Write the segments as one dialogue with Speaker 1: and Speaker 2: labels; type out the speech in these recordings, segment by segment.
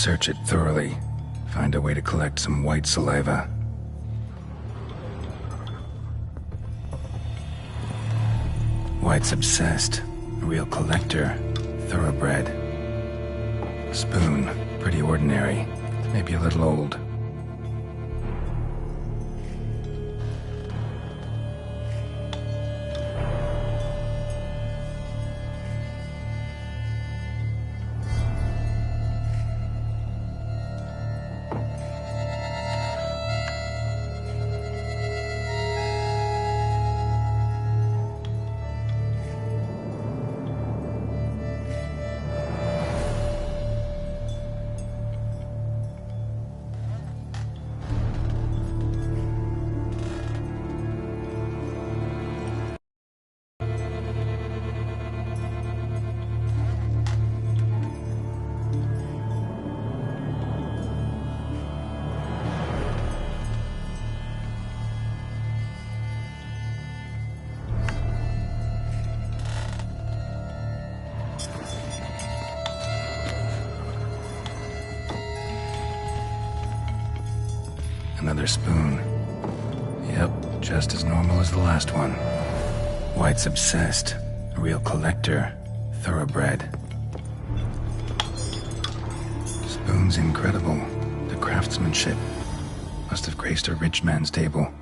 Speaker 1: Search it thoroughly. Find a way to collect some white saliva. White's obsessed. A real collector. Thoroughbred. Spoon. Pretty ordinary. Maybe a little old. Another spoon. Yep, just as normal as the last one. White's obsessed. A real collector. Thoroughbred. Spoon's incredible. The craftsmanship. Must have graced a rich man's table.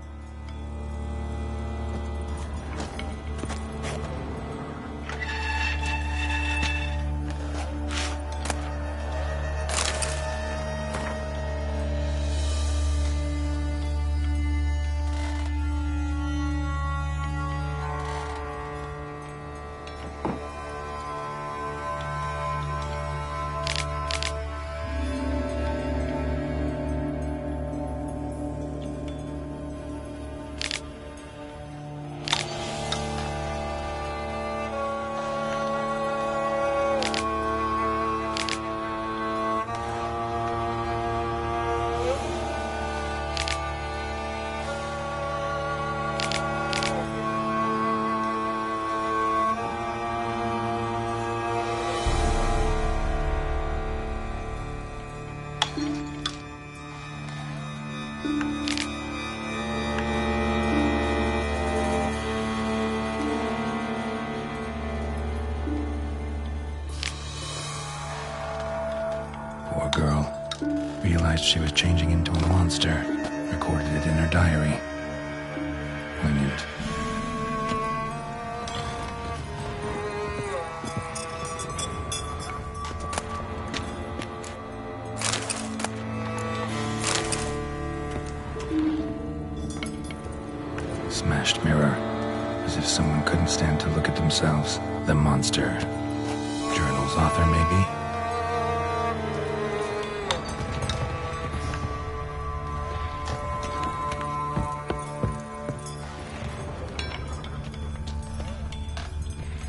Speaker 1: Poor girl. Realized she was changing into a monster. Recorded it in her diary. Poignant. Smashed mirror. As if someone couldn't stand to look at themselves. The monster. Journal's author, maybe?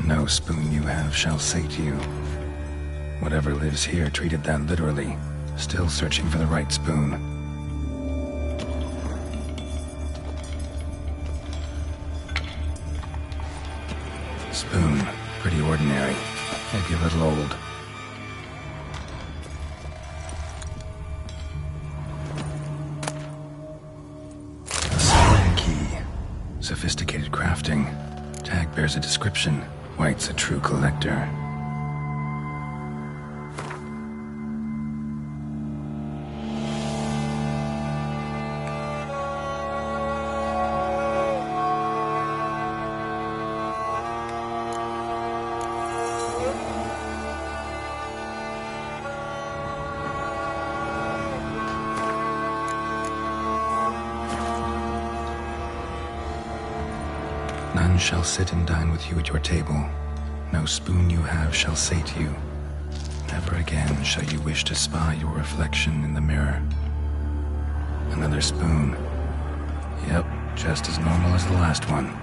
Speaker 1: No spoon you have shall sate you. Whatever lives here treated that literally. Still searching for the right spoon. Spoon. Pretty ordinary. Maybe a little old. A spoon key. Sophisticated crafting. Tag bears a description. White's a true collector. None shall sit and dine with you at your table. No spoon you have shall sate you. Never again shall you wish to spy your reflection in the mirror. Another spoon. Yep, just as normal as the last one.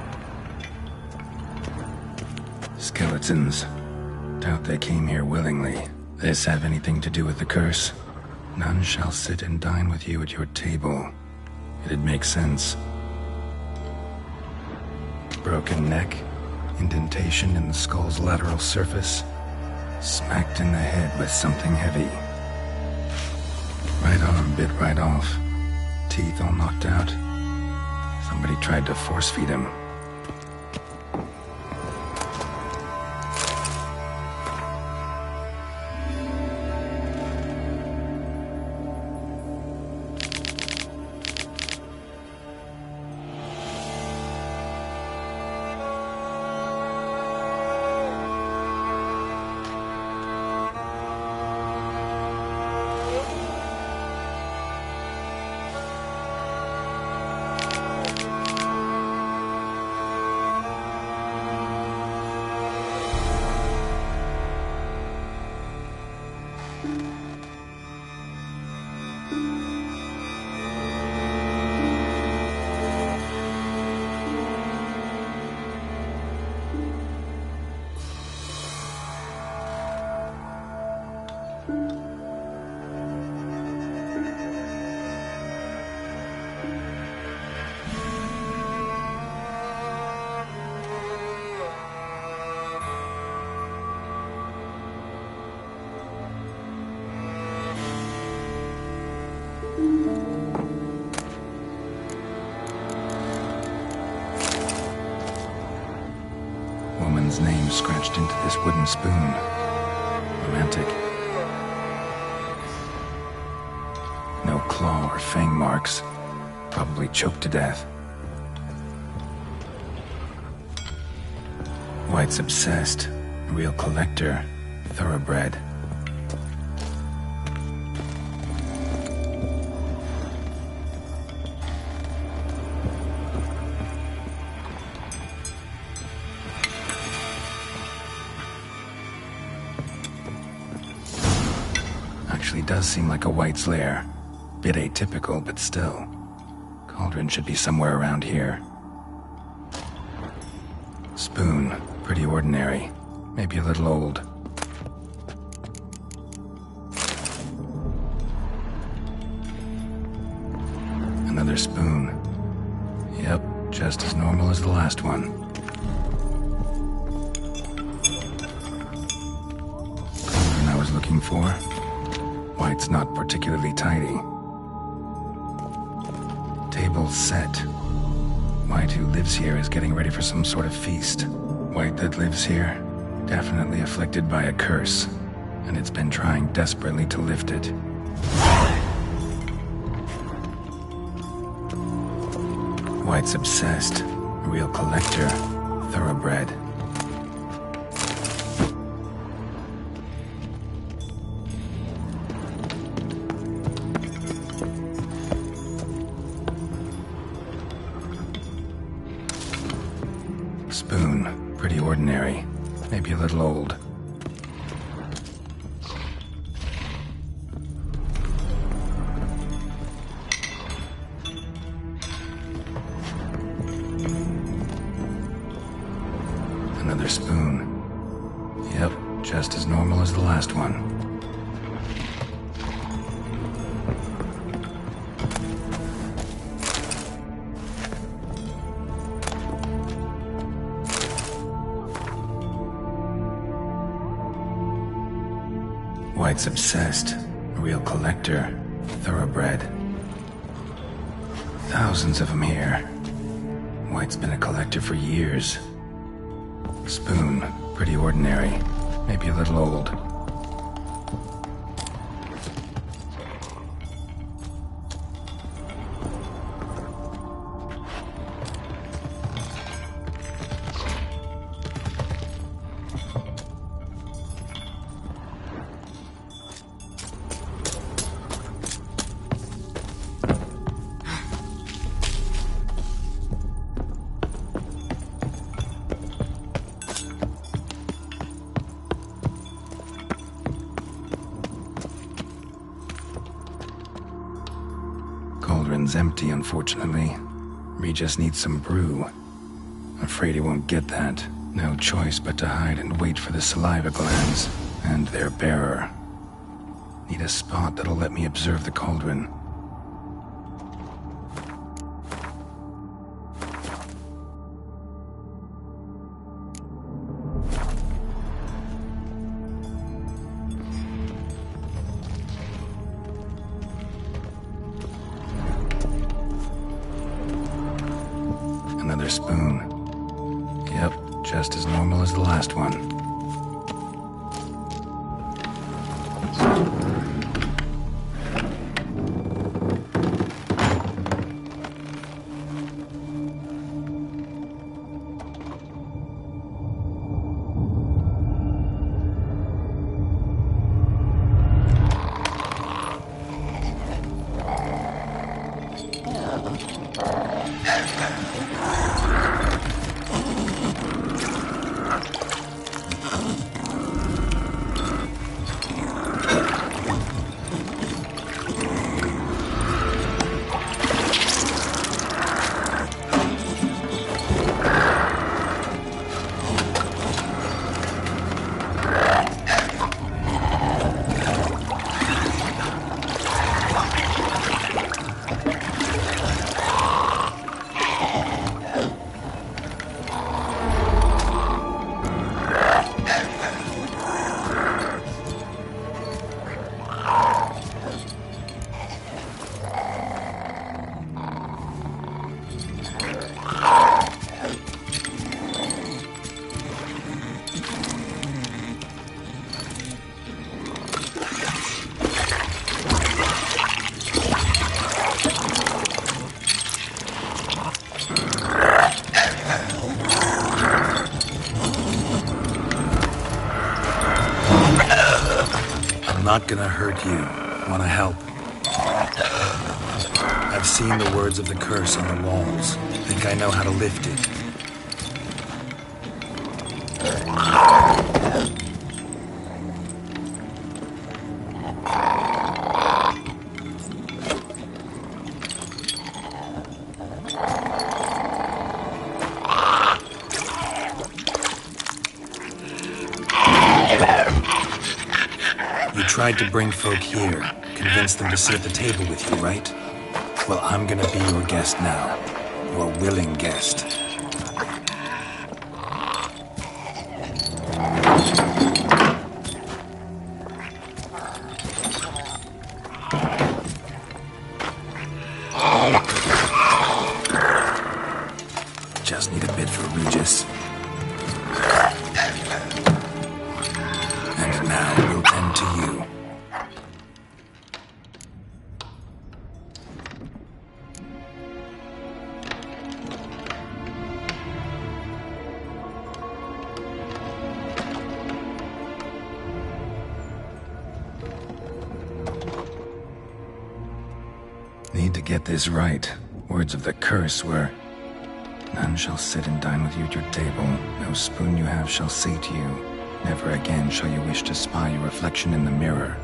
Speaker 1: Skeletons. Doubt they came here willingly. This have anything to do with the curse? None shall sit and dine with you at your table. It'd make sense. Broken neck, indentation in the skull's lateral surface, smacked in the head with something heavy. arm bit right off. Teeth all knocked out. Somebody tried to force feed him. Woman's name scratched into this wooden spoon. Romantic. No claw or fang marks. Probably choked to death. White's obsessed. Real collector. Thoroughbred. Actually does seem like a White's lair. Bit atypical, but still. Cauldron should be somewhere around here. Spoon. Pretty ordinary. Maybe a little old. Another spoon. Yep, just as normal as the last one. Cauldron I was looking for. White's not particularly tidy. Table set. White, who lives here, is getting ready for some sort of feast. White that lives here, definitely afflicted by a curse, and it's been trying desperately to lift it. White's obsessed. Real collector. Thoroughbred. Spoon. Pretty ordinary. Maybe a little old. Another spoon. Yep, just as normal as the last one. White's obsessed. Real collector. Thoroughbred. Thousands of them here. White's been a collector for years. Spoon. Pretty ordinary. Maybe a little old. Cauldron's empty, unfortunately. We just need some brew. Afraid he won't get that. No choice but to hide and wait for the saliva glands and their bearer. Need a spot that'll let me observe the cauldron. another spoon. Yep, just as normal as the last one.
Speaker 2: Not gonna hurt you. Wanna help? I've seen the words of the curse on the walls. Think I know how to lift it. You tried to bring folk here, convince them to sit at the table with you, right? Well, I'm gonna be your guest now. Your willing guest. Just need a bit for Regis. And now we'll tend to you.
Speaker 1: Need to get this right. Words of the curse were, "None shall sit and dine with you at your table. No spoon you have shall sate you. Never again shall you wish to spy your reflection in the mirror."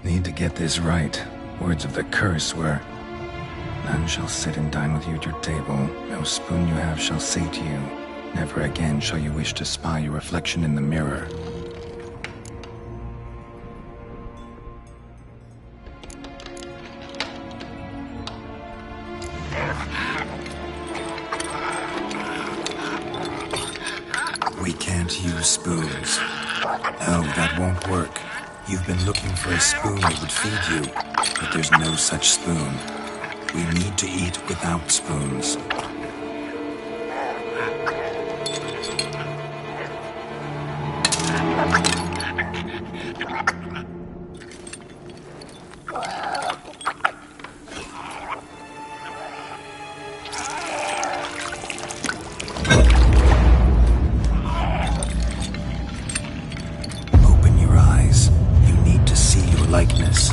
Speaker 1: Need to get this right. Words of the curse were, "None shall sit and dine with you at your table. No spoon you have shall sate you. Never again shall you wish to spy your reflection in the mirror."
Speaker 2: We can't use spoons. No, that won't work. You've been looking for a spoon that would feed you, but there's no such spoon. We need to eat without spoons. Likeness.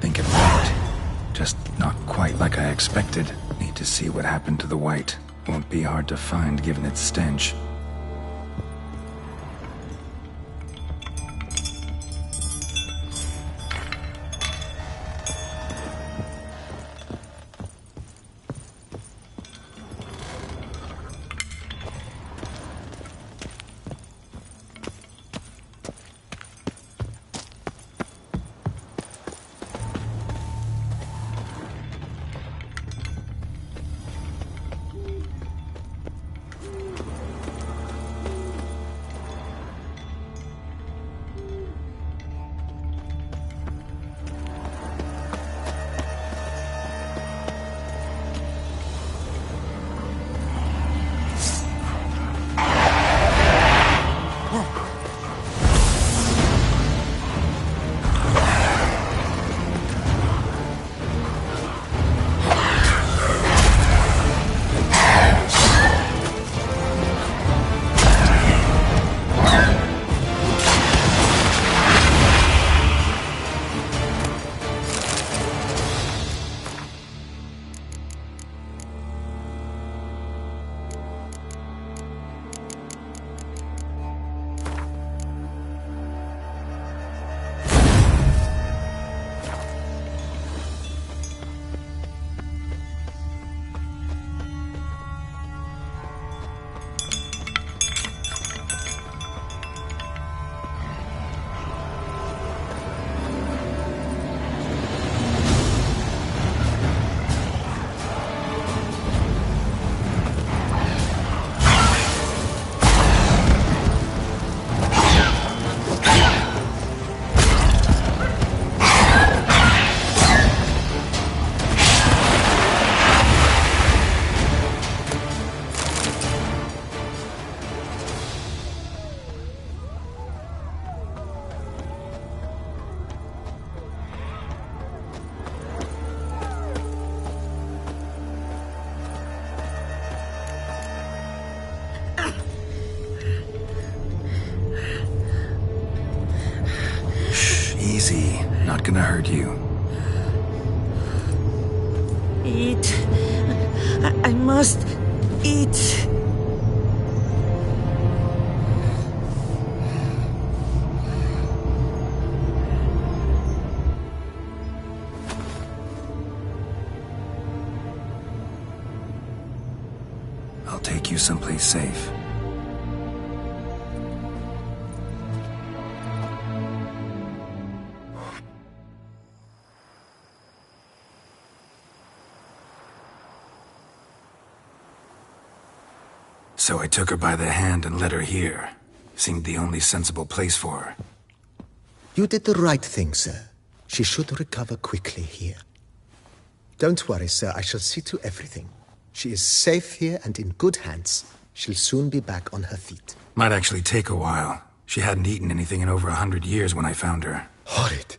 Speaker 1: Think it worked. Just not quite like I expected. Need to see what happened to the white. Won't be hard to find given its stench. Not gonna hurt you.
Speaker 3: Eat. I must eat.
Speaker 1: I'll take you someplace safe. So I took her by the hand and led her here. Seemed the only sensible place for her.
Speaker 4: You did the right thing, sir. She should recover quickly here. Don't worry, sir. I shall see to everything. She is safe here and in good hands. She'll soon be back on her feet.
Speaker 1: Might actually take a while. She hadn't eaten anything in over 100 years when I found her.
Speaker 4: Horrid.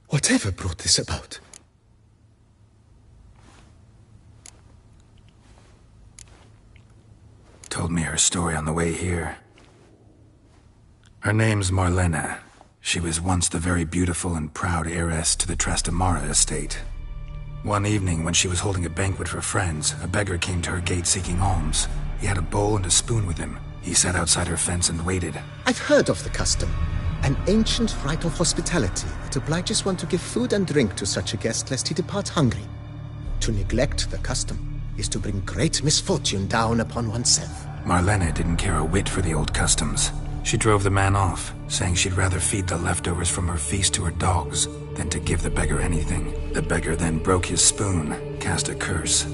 Speaker 4: Whatever brought this about?
Speaker 1: Told me her story on the way here. Her name's Marlena. She was once the very beautiful and proud heiress to the Trastamara estate. One evening, when she was holding a banquet for friends, a beggar came to her gate seeking alms. He had a bowl and a spoon with him. He sat outside her fence and waited.
Speaker 4: I've heard of the custom. An ancient rite of hospitality that obliges one to give food and drink to such a guest lest he depart hungry. To neglect the custom is to bring great misfortune down upon oneself.
Speaker 1: Marlena didn't care a whit for the old customs. She drove the man off, saying she'd rather feed the leftovers from her feast to her dogs than to give the beggar anything. The beggar then broke his spoon, cast a curse.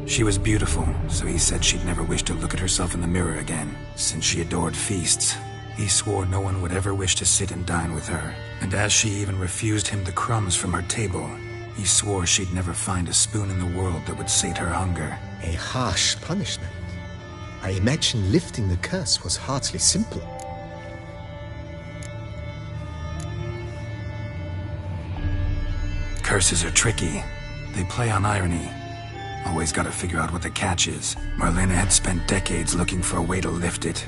Speaker 1: She was beautiful, so he said she'd never wish to look at herself in the mirror again. Since she adored feasts, he swore no one would ever wish to sit and dine with her. And as she even refused him the crumbs from her table, he swore she'd never find a spoon in the world that would sate her hunger.
Speaker 4: A harsh punishment. I imagine lifting the curse was hardly simple.
Speaker 1: Curses are tricky. They play on irony. Always gotta figure out what the catch is. Marlena had spent decades looking for a way to lift it.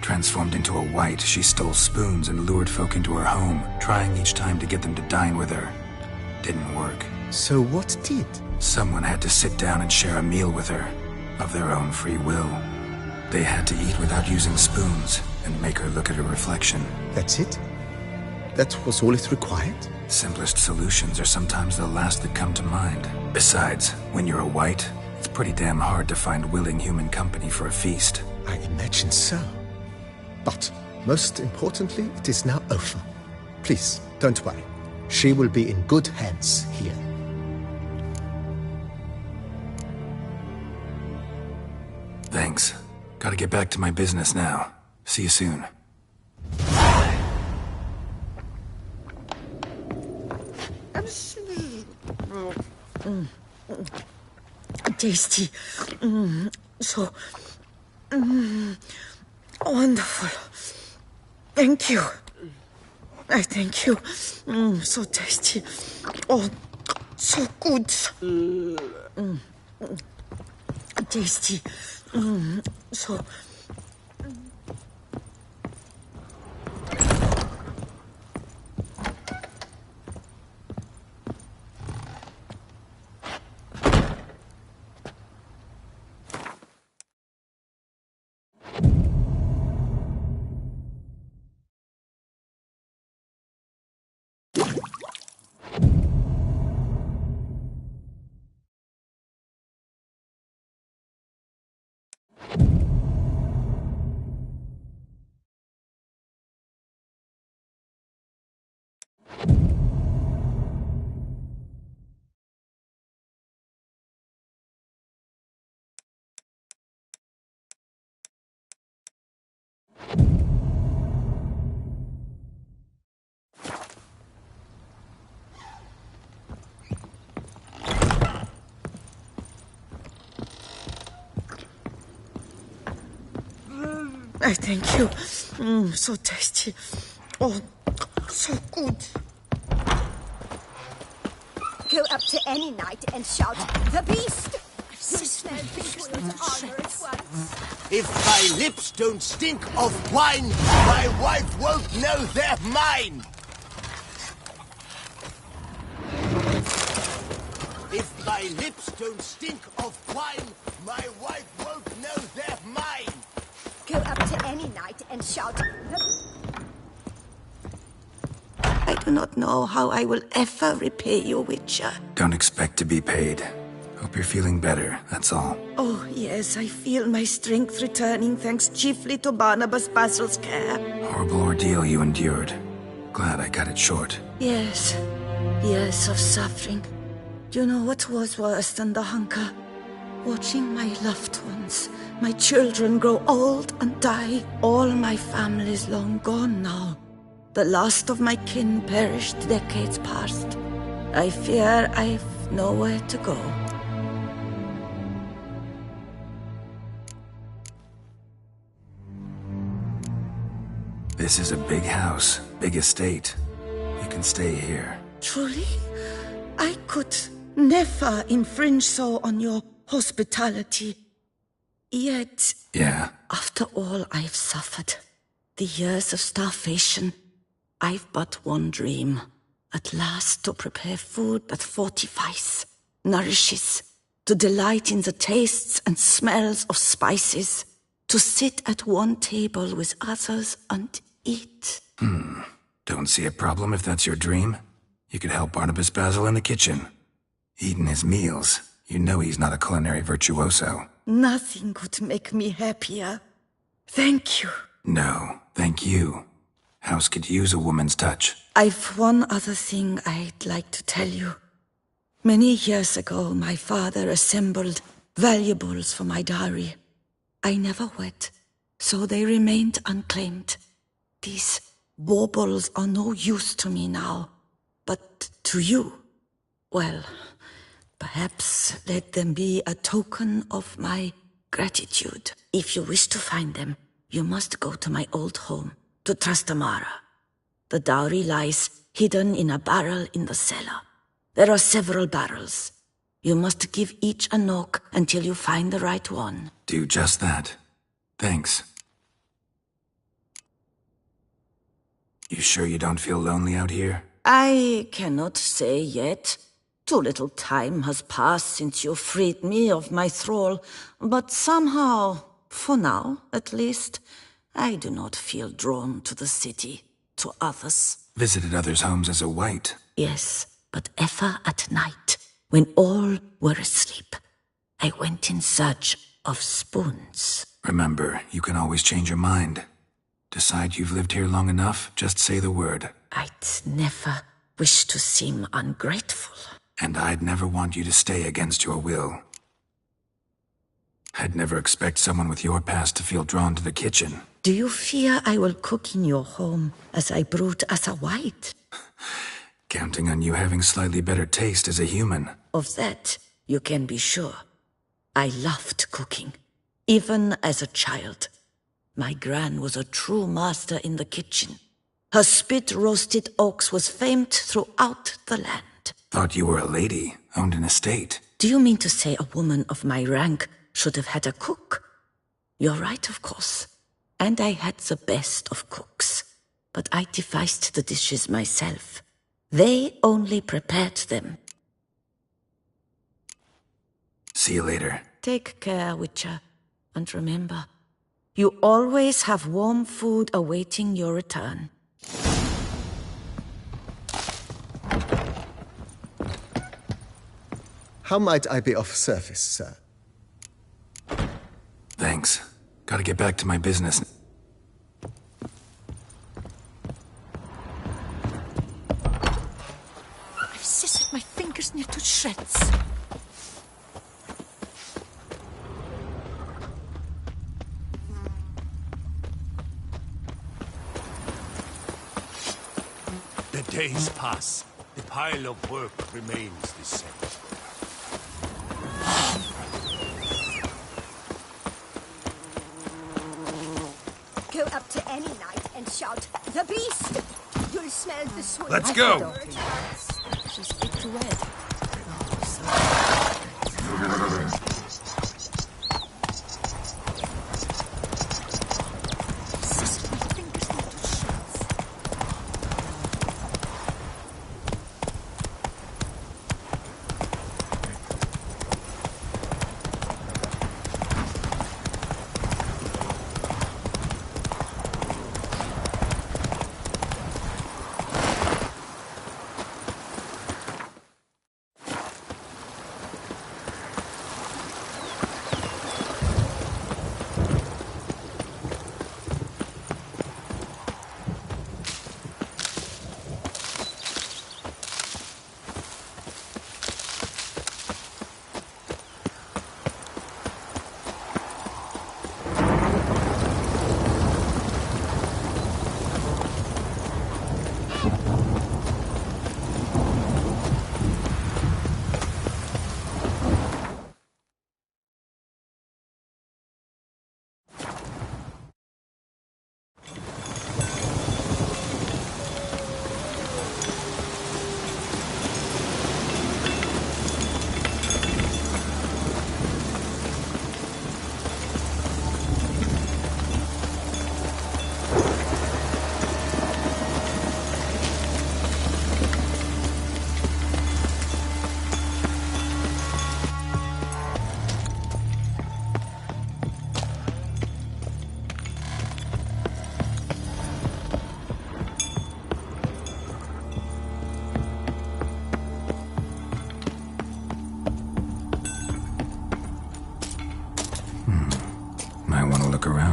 Speaker 1: Transformed into a wight, she stole spoons and lured folk into her home, trying each time to get them to dine with her. Didn't work.
Speaker 4: So what did?
Speaker 1: Someone had to sit down and share a meal with her, of their own free will. They had to eat without using spoons, and make her look at her reflection.
Speaker 4: That's it? That was all it required?
Speaker 1: Simplest solutions are sometimes the last that come to mind. Besides, when you're a wight, it's pretty damn hard to find willing human company for a feast.
Speaker 4: I imagine so. But, most importantly, it is now over. Please, don't worry. She will be in good hands here.
Speaker 1: Thanks. Gotta get back to my business now. See you soon.
Speaker 3: Tasty. So wonderful. Thank you. I thank you. So tasty. Oh, so good. Tasty. So. I thank you. So tasty. Oh, so good.
Speaker 5: Go up to any knight and shout, "The beast!"
Speaker 6: If my lips don't stink of wine, my wife won't know they're mine. my lips don't stink of wine, my wife won't know they're mine.
Speaker 5: Go up to any knight and shout,
Speaker 3: I do not know how I will ever repay you, Witcher.
Speaker 1: Don't expect to be paid. Hope you're feeling better, that's all.
Speaker 3: Oh, yes, I feel my strength returning thanks chiefly to Barnabas Basil's care.
Speaker 1: Horrible ordeal you endured. Glad I cut it short.
Speaker 3: Yes, years of suffering. Do you know what was worse than the hunger? Watching my loved ones, my children grow old and die. All my family's long gone now. The last of my kin perished decades past. I fear I've nowhere to go.
Speaker 1: This is a big house, big estate. You can stay here.
Speaker 3: Truly? I could never infringe so on your hospitality. Yet,
Speaker 1: Yeah?
Speaker 3: after all I've suffered, the years of starvation, I've but one dream. At last to prepare food that fortifies, nourishes, to delight in the tastes and smells of spices, to sit at one table with others and eat.
Speaker 1: Don't see a problem if that's your dream. You could help Barnabas Basil in the kitchen. Eating his meals. You know he's not a culinary virtuoso.
Speaker 3: Nothing could make me happier. Thank you.
Speaker 1: No, thank you. House could use a woman's touch.
Speaker 3: I've one other thing I'd like to tell you. Many years ago, my father assembled valuables for my dowry. I never wed, so they remained unclaimed. These baubles are no use to me now, but to you, well, perhaps let them be a token of my gratitude. If you wish to find them, you must go to my old home, to Trastamara. The dowry lies hidden in a barrel in the cellar. There are several barrels. You must give each a knock until you find the right one.
Speaker 1: Do just that. Thanks. You sure you don't feel lonely out here?
Speaker 3: I cannot say yet. Too little time has passed since you freed me of my thrall, but somehow, for now at least, I do not feel drawn to the city, to others.
Speaker 1: Visited others' homes as a white.
Speaker 3: Yes, but ever at night, when all were asleep, I went in search of spoons.
Speaker 1: Remember, you can always change your mind. Decide you've lived here long enough, just say the word.
Speaker 3: I'd never wish to seem ungrateful.
Speaker 1: And I'd never want you to stay against your will. I'd never expect someone with your past to feel drawn to the kitchen.
Speaker 3: Do you fear I will cook in your home as I brewed as a white?
Speaker 1: Counting on you having slightly better taste as a human.
Speaker 3: Of that, you can be sure. I loved cooking, even as a child. My gran was a true master in the kitchen. Her spit-roasted oaks was famed throughout the land.
Speaker 1: Thought you were a lady, owned an estate.
Speaker 3: Do you mean to say a woman of my rank should have had a cook? You're right, of course. And I had the best of cooks. But I devised the dishes myself. They only prepared them.
Speaker 1: See you later.
Speaker 3: Take care, Witcher. And remember, you always have warm food awaiting your return.
Speaker 4: How might I be of service, sir?
Speaker 1: Thanks. Gotta get back to my business.
Speaker 3: I've scissored my fingers near to shreds.
Speaker 6: The days pass. The pile of work remains the same.
Speaker 5: Go up to any knight and shout, "The beast!" You'll smell the sweat.
Speaker 6: Let's go!
Speaker 3: She's fit to wed. Scissored my fingers near to shreds.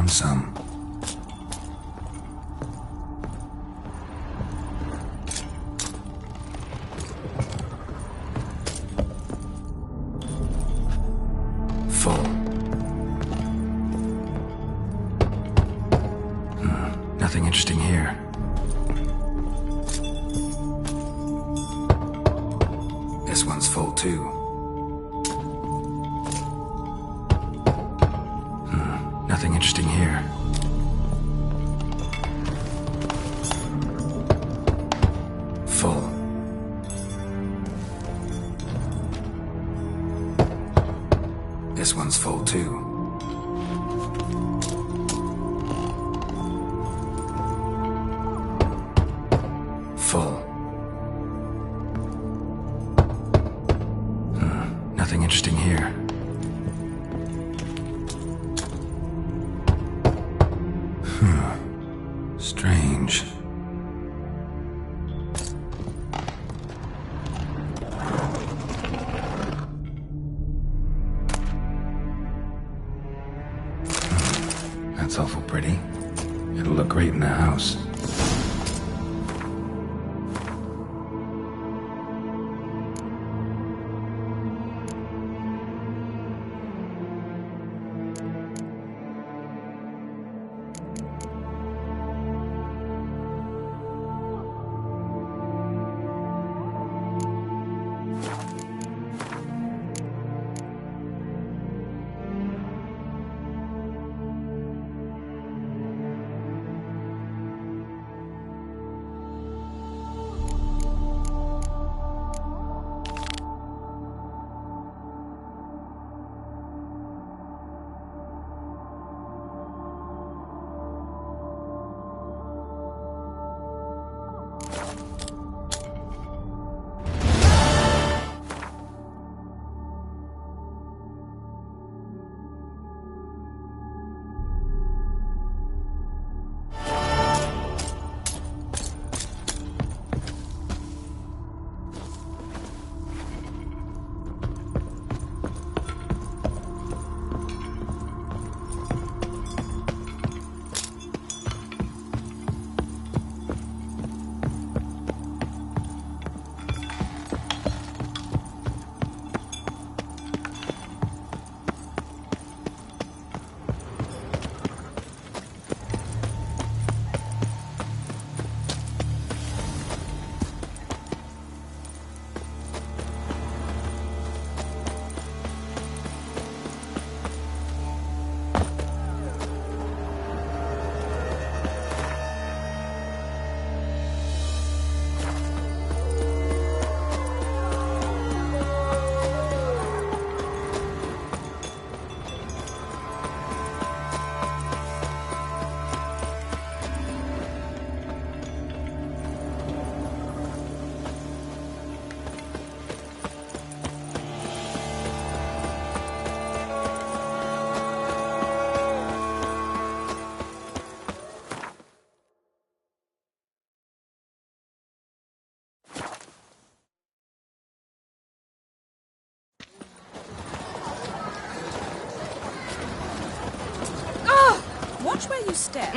Speaker 1: found some. Full. Nothing interesting here. This one's full too. Nothing interesting here. Full. This one's full too. Full. Nothing interesting here. Strange. That's awful pretty. It'll look great in the house.
Speaker 7: Watch where you step.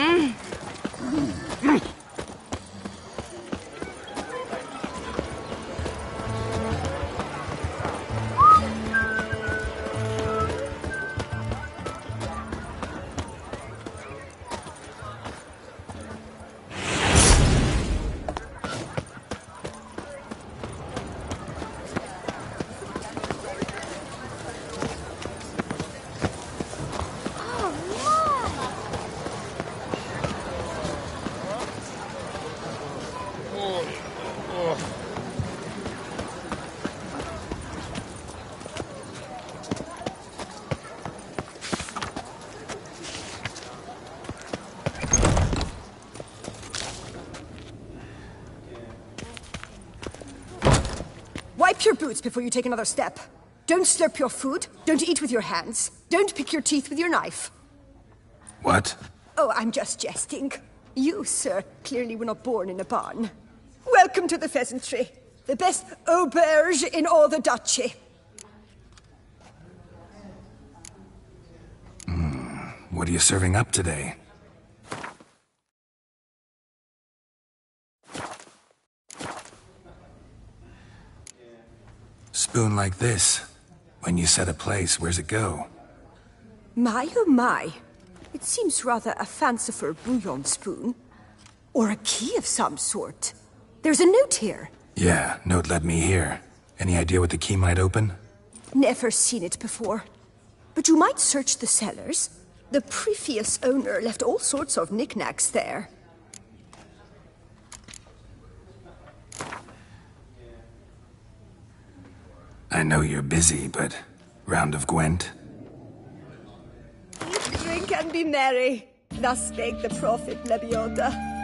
Speaker 5: Wipe your boots before you take another step. Don't slurp your food. Don't eat with your hands. Don't pick your teeth with your knife.
Speaker 1: What?
Speaker 5: Oh, I'm just jesting. You, sir, clearly were not born in a barn. Welcome to the Pheasantry. The best auberge in all the duchy.
Speaker 2: What are you serving up today? Spoon like this. When you set a place, where's it go?
Speaker 5: My oh my. It seems rather a fanciful bouillon spoon. Or a key of some sort. There's a note here.
Speaker 2: Yeah, note led me here. Any idea what the key might open?
Speaker 5: Never seen it before. But you might search the cellars. The previous owner left all sorts of knickknacks there.
Speaker 2: I know you're busy, but round of Gwent?
Speaker 5: Eat, drink, and be merry. Thus spake the prophet Lebioda.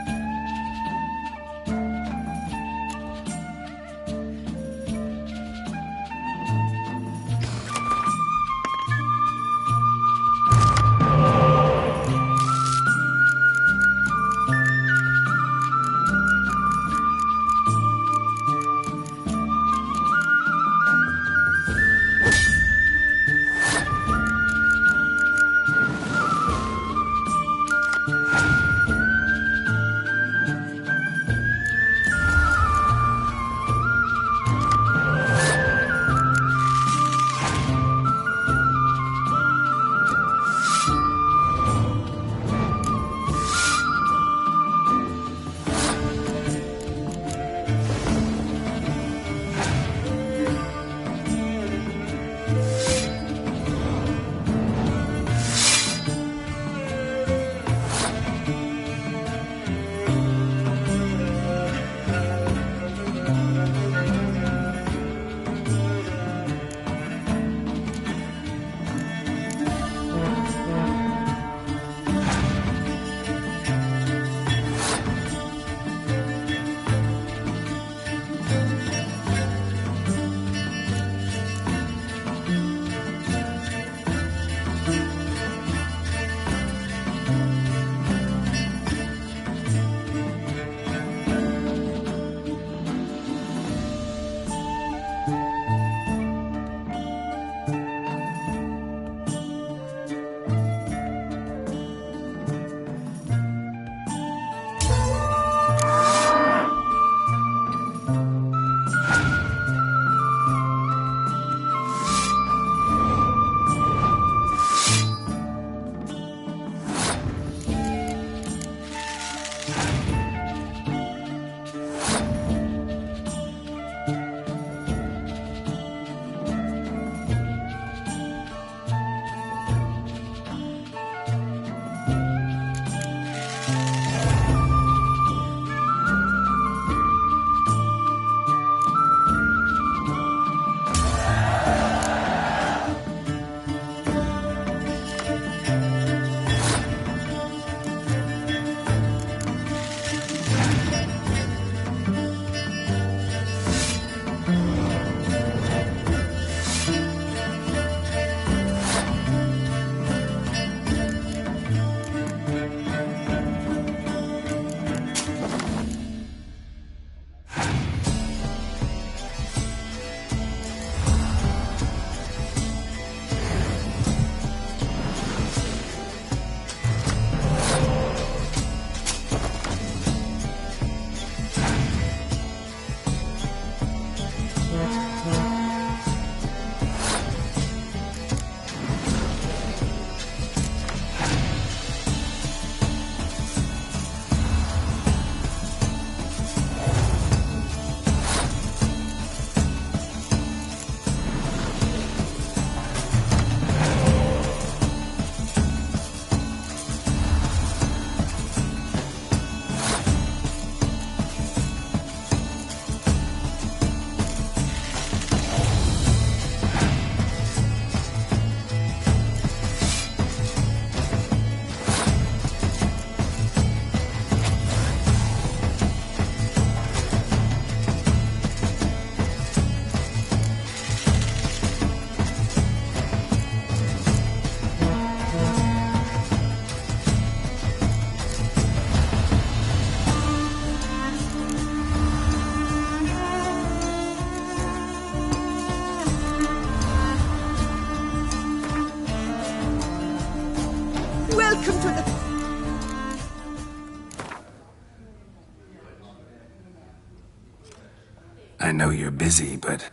Speaker 2: I know you're busy, but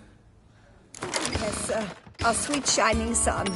Speaker 5: Yes, sir. Our sweet shining sun.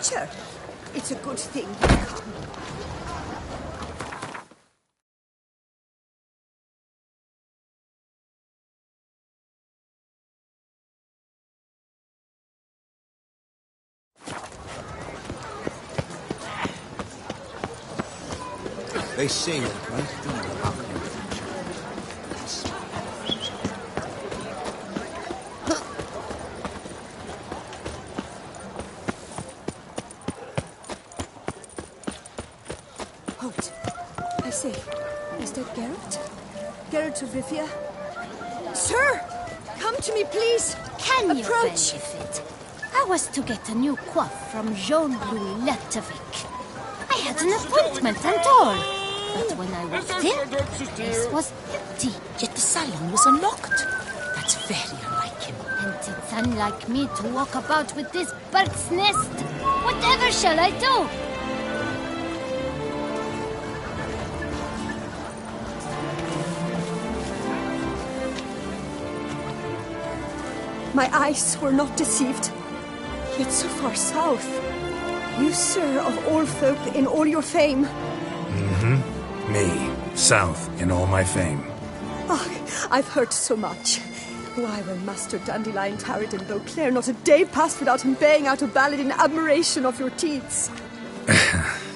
Speaker 5: pleasure. It's a good thing you've come.
Speaker 6: They say that right thing
Speaker 5: Halt. I say, is that Geralt? Geralt of Rivia? Sir! Come to me, please!
Speaker 8: Can you
Speaker 5: Approach!
Speaker 8: benefit? I was to get a new coif from Jean-Louis Letovic. I had an appointment and all. But when I walked in, the place was empty.
Speaker 7: Yet the salon was unlocked. That's very unlike him.
Speaker 8: And it's unlike me to walk about with this bird's nest. Whatever shall I do?
Speaker 5: My eyes were not deceived. Yet so far south. You, sir, of all folk in all your fame.
Speaker 2: Me, south in all my fame.
Speaker 5: Oh, I've heard so much. Why, when Master Dandelion tarried in Beauclair, not a day passed without him baying out a ballad in admiration of your teats.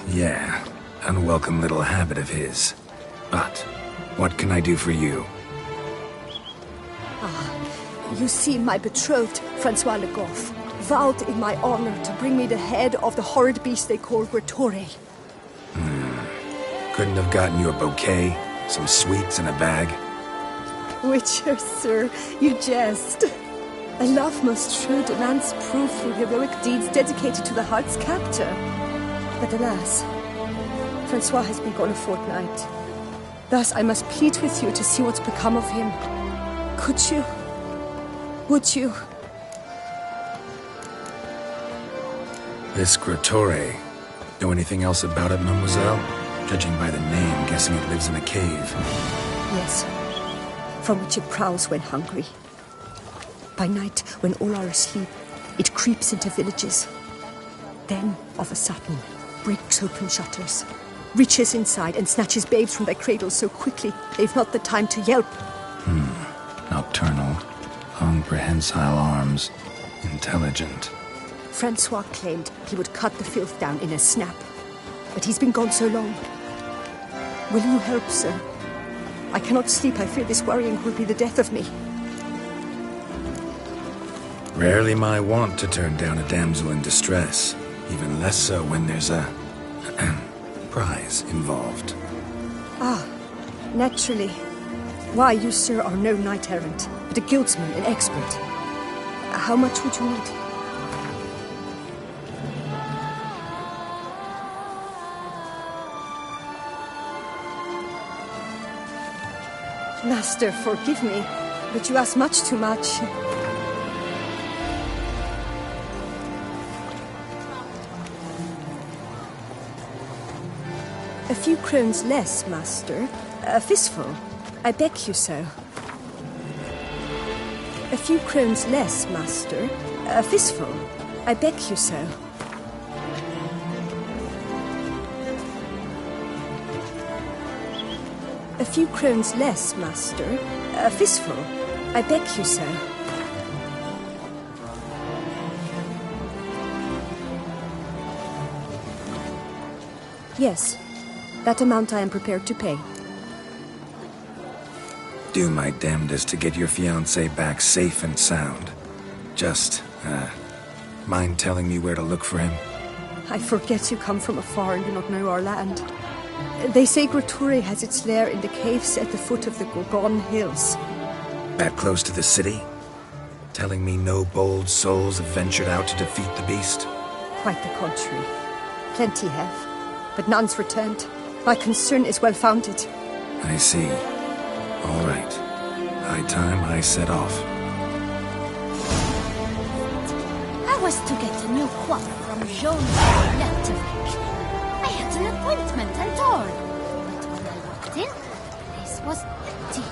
Speaker 2: Yeah, unwelcome little habit of his. But what can I do for you?
Speaker 5: You see, my betrothed, Francois Le Goff, vowed in my honor to bring me the head of the horrid beast they call Gretore.
Speaker 2: Couldn't have gotten you a bouquet, some sweets in a bag?
Speaker 5: Witcher, sir, you jest. A love most true demands proof through heroic deeds dedicated to the heart's captor. But alas, Francois has been gone a fortnight. Thus I must plead with you to see what's become of him. Could you? Would you?
Speaker 2: This Gretore. Know anything else about it, mademoiselle? Judging by the name, guessing it lives in a cave.
Speaker 5: Yes, from which it prowls when hungry. By night, when all are asleep, it creeps into villages. Then, of a sudden, breaks open shutters, reaches inside and snatches babes from their cradles so quickly they've not the time to yelp.
Speaker 2: Nocturnal, long prehensile arms, intelligent.
Speaker 5: Francois claimed he would cut the filth down in a snap, but he's been gone so long. Will you help, sir? I cannot sleep. I fear this worrying will be the death of me.
Speaker 2: Rarely my wont to turn down a damsel in distress, even less so when there's a prize involved.
Speaker 5: Ah, naturally. Why, you, sir, are no knight-errant, but a guildsman, an expert. How much would you need? Master, forgive me, but you ask much too much. A few crowns less, master. A fistful. I beg you so. A few crowns less, master. A fistful. I beg you so. A few crowns less, master. A fistful. I beg you so. Yes, that amount I am prepared to pay.
Speaker 2: Do my damnedest to get your fiancé back safe and sound. Just, mind telling me where to look for him?
Speaker 5: I forget you come from afar and do not know our land. They say Gretore has its lair in the caves at the foot of the Gorgon Hills.
Speaker 2: That close to the city? Telling me no bold souls have ventured out to defeat the beast?
Speaker 5: Quite the contrary. Plenty have, but none's returned. My concern is well founded.
Speaker 2: I see. All right. High time I set off.
Speaker 8: I was to get a new coif from Jean-Louis Letovic. I had an appointment and all. But when I walked in, the place was empty.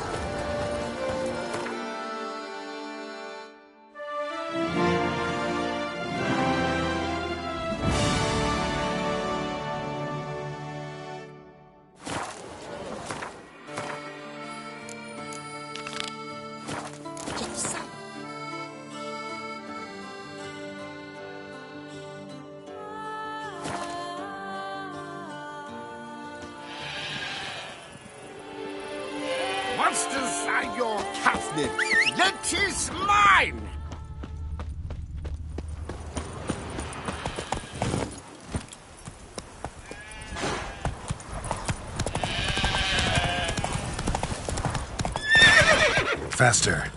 Speaker 6: masters are your catnip. That is mine!
Speaker 1: Faster.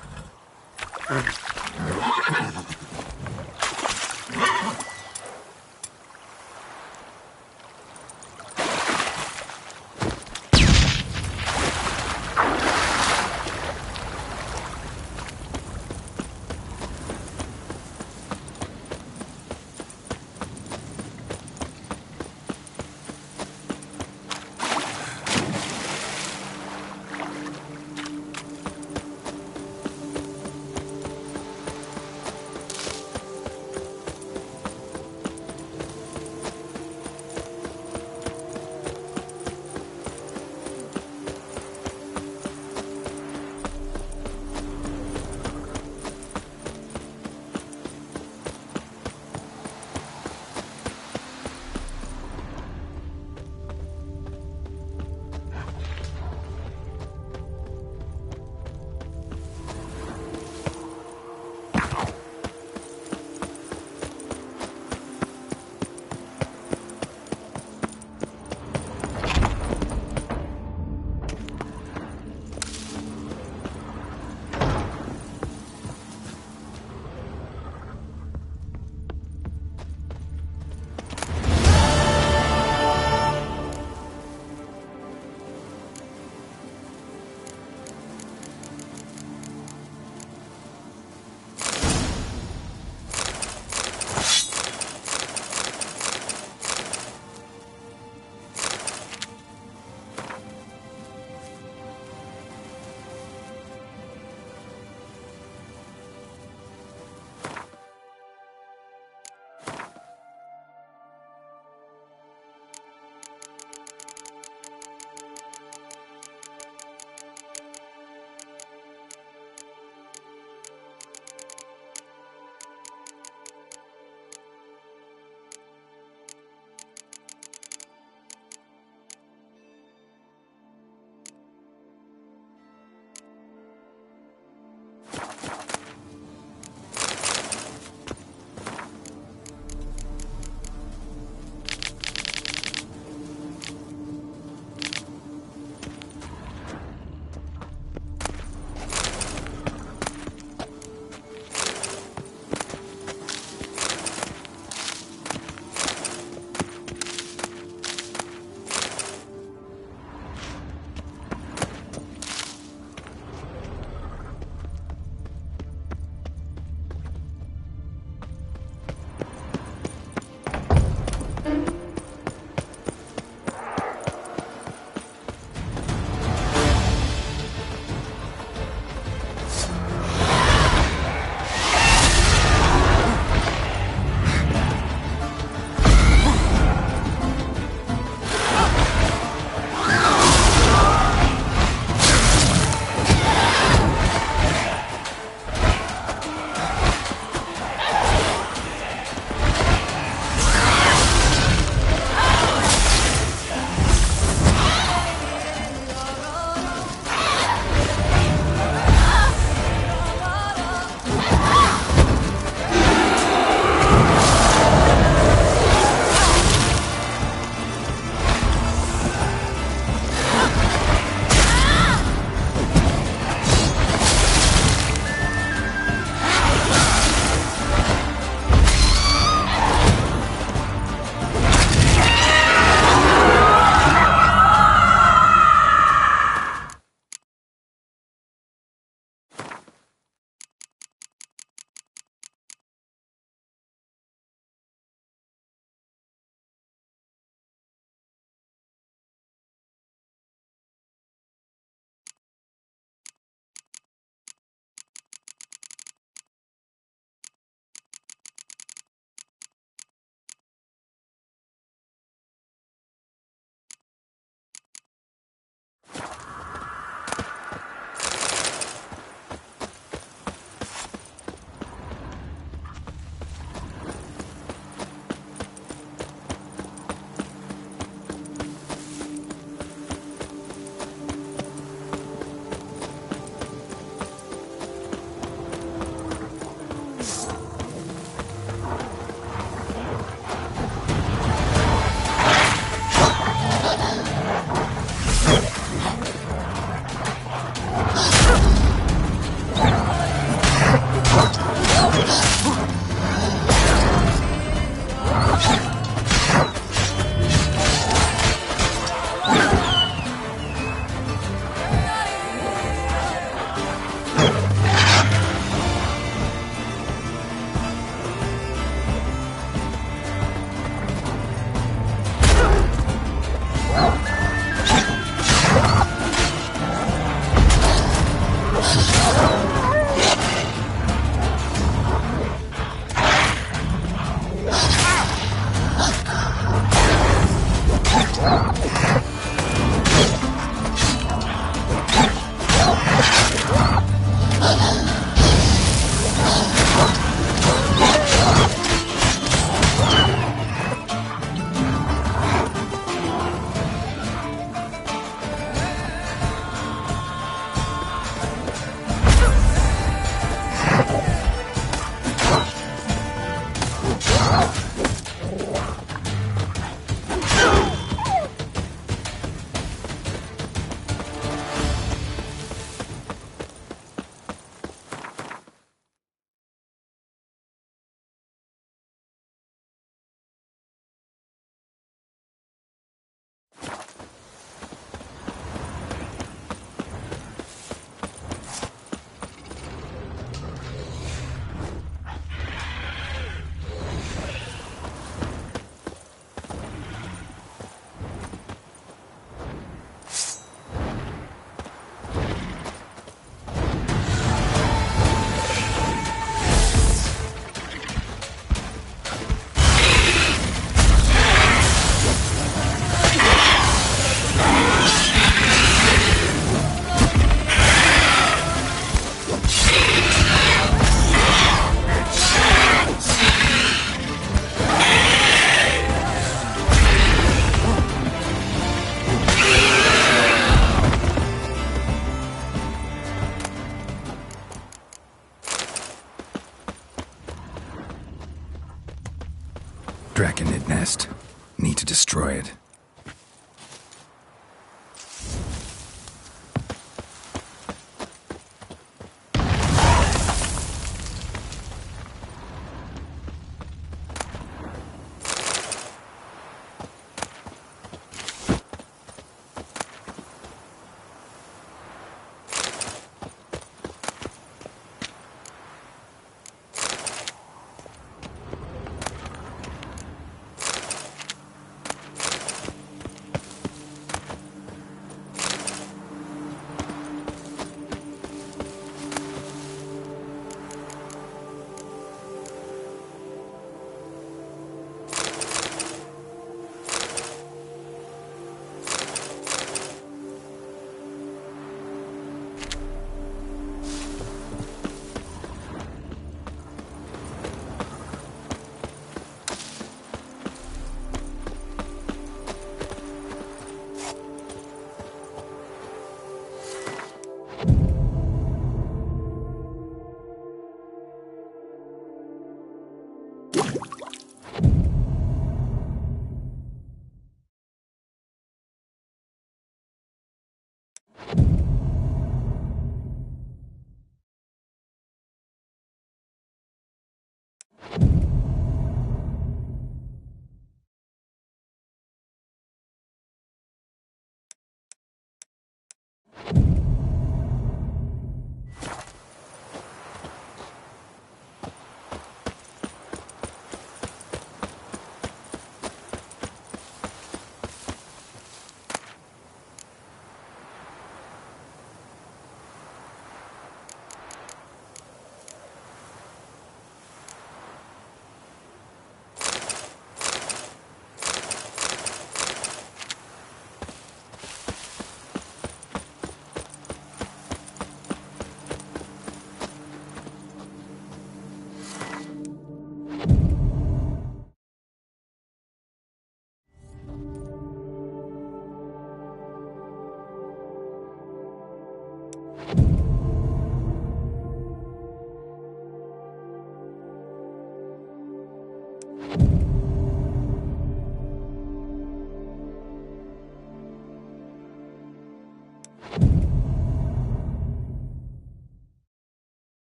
Speaker 1: Draconid nest. Need to destroy it.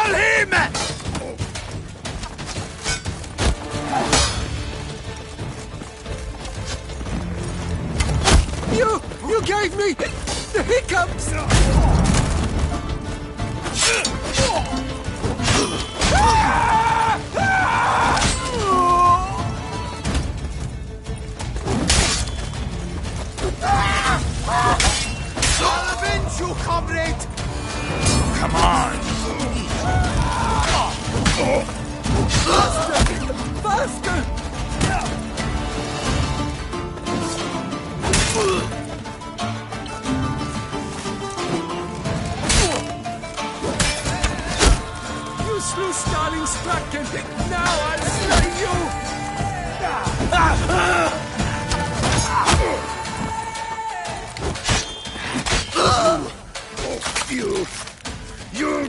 Speaker 6: Kill him!
Speaker 9: You gave me the hiccups!
Speaker 6: I'll avenge you, comrade! Come on!
Speaker 9: Faster! You slew Starling Straken! Now I'll slay
Speaker 6: You... You...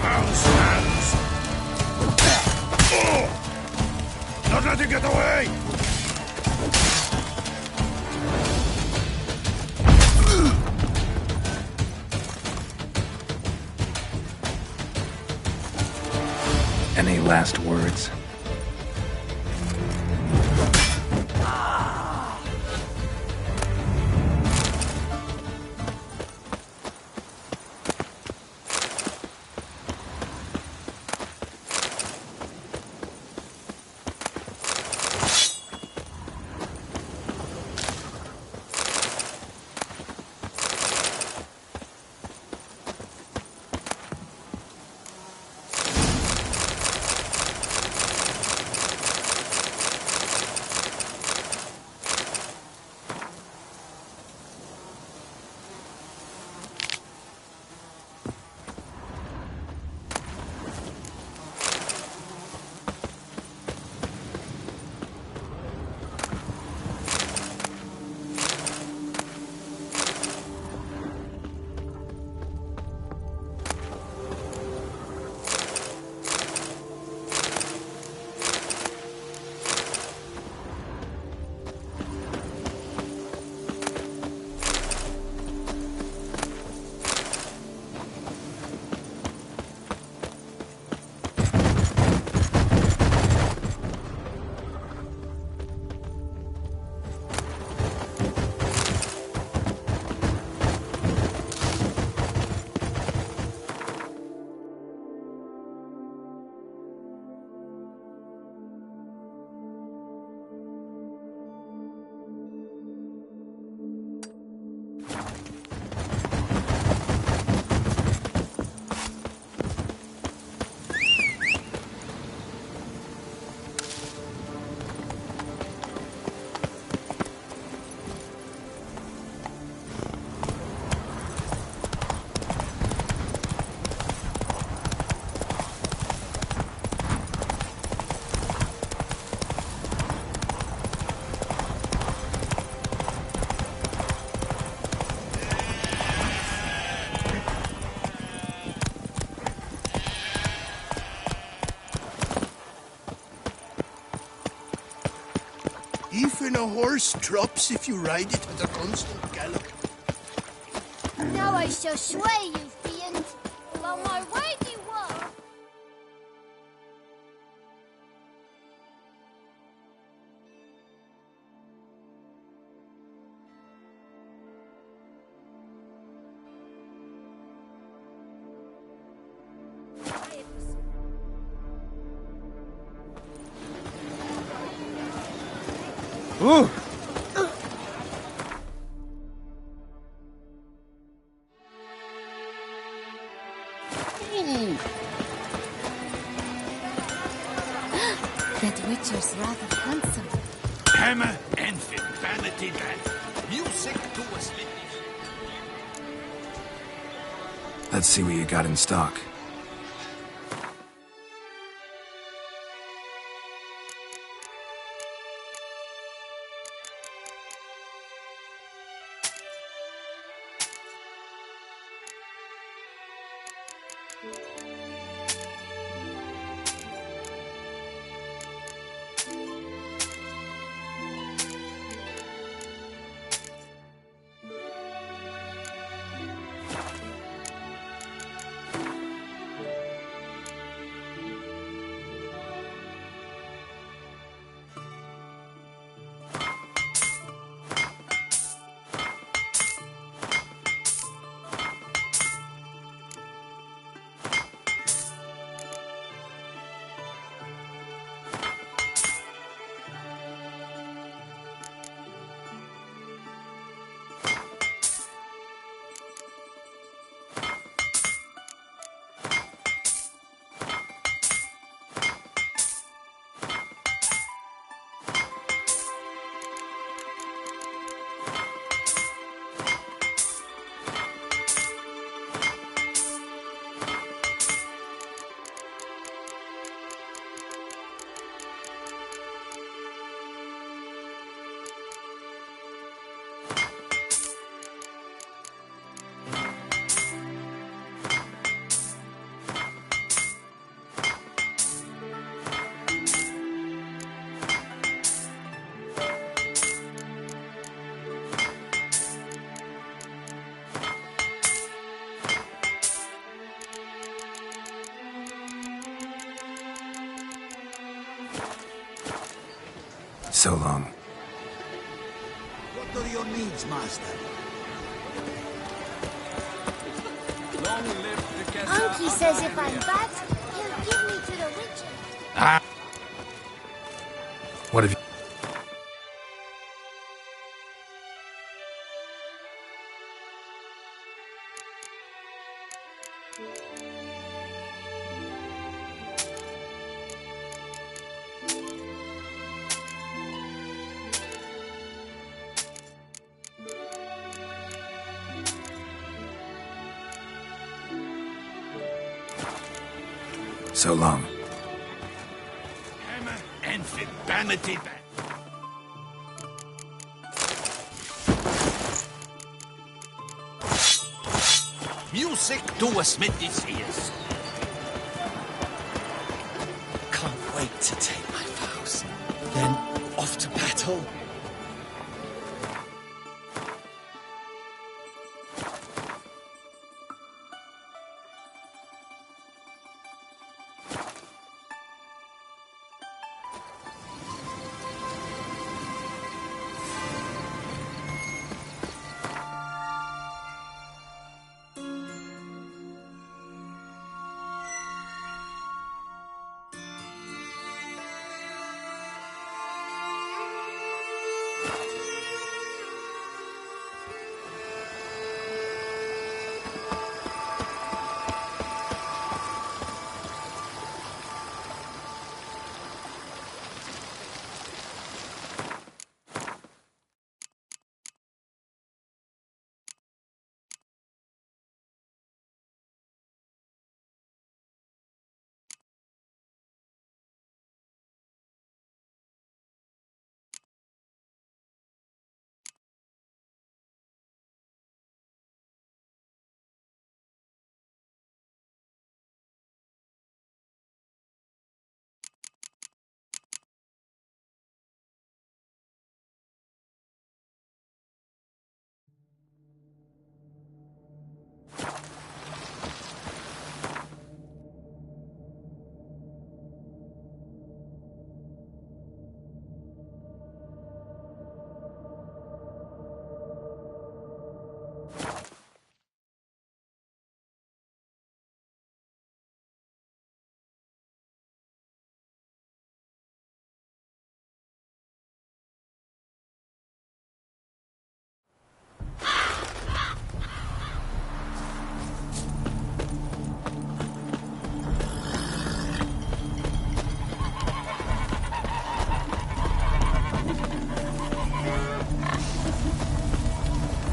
Speaker 6: House hands! Not let him get away!
Speaker 1: Any last words?
Speaker 6: Even a horse drops if you ride it at a constant gallop.
Speaker 8: Now I shall sway you, fiend, while my weighty war.
Speaker 9: Ooh!
Speaker 8: That Witcher's rather handsome.
Speaker 6: Hammer and vanity band. Music to a sleep.
Speaker 2: Let's see what you got in stock. So long.
Speaker 6: What are your needs, master?
Speaker 9: Long live the Casa
Speaker 8: Unky
Speaker 9: of
Speaker 8: says if I'm
Speaker 9: Iberia.
Speaker 8: bad, he'll give me to the witches.
Speaker 2: What have you... So long.
Speaker 6: Hammer and Fibanity back. Music to a smithy's ears.
Speaker 10: Can't wait to take my vows. Then off to battle.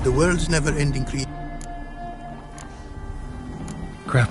Speaker 11: The world's never-ending creation.
Speaker 2: Crap.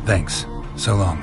Speaker 2: Thanks. So long.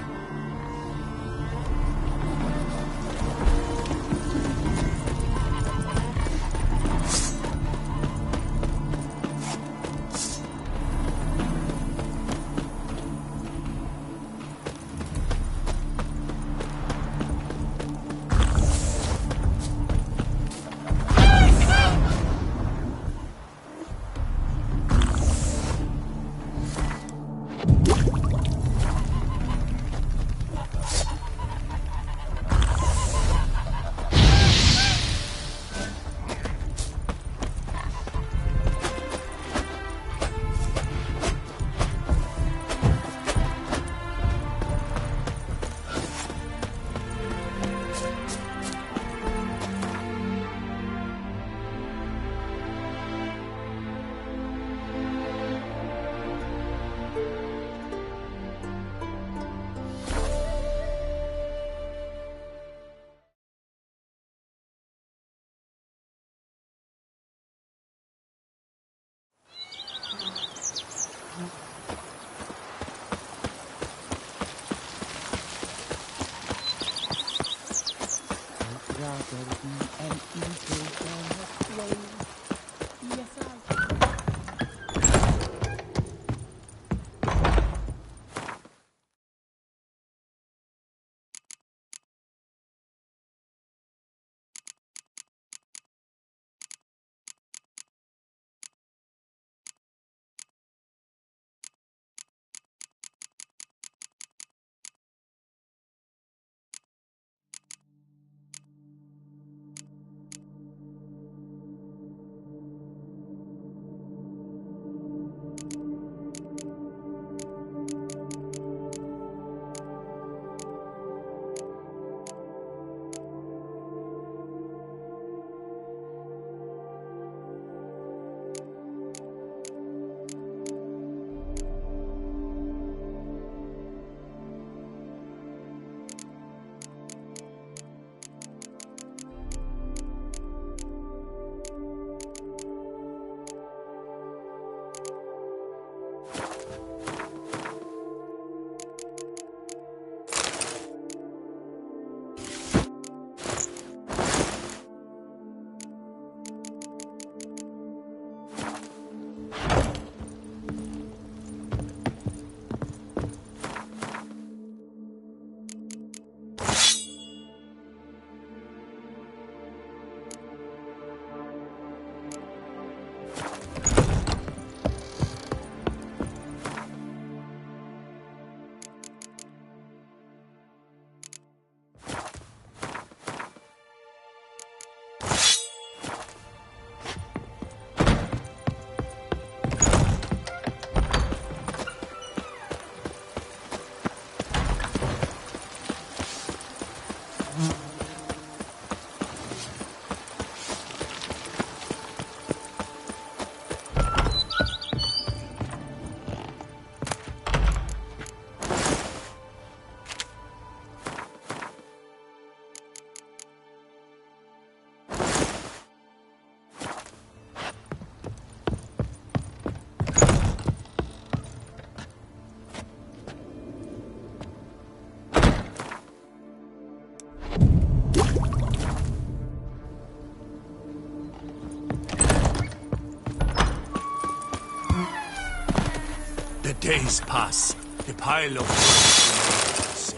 Speaker 6: days pass, the pile of wood will say.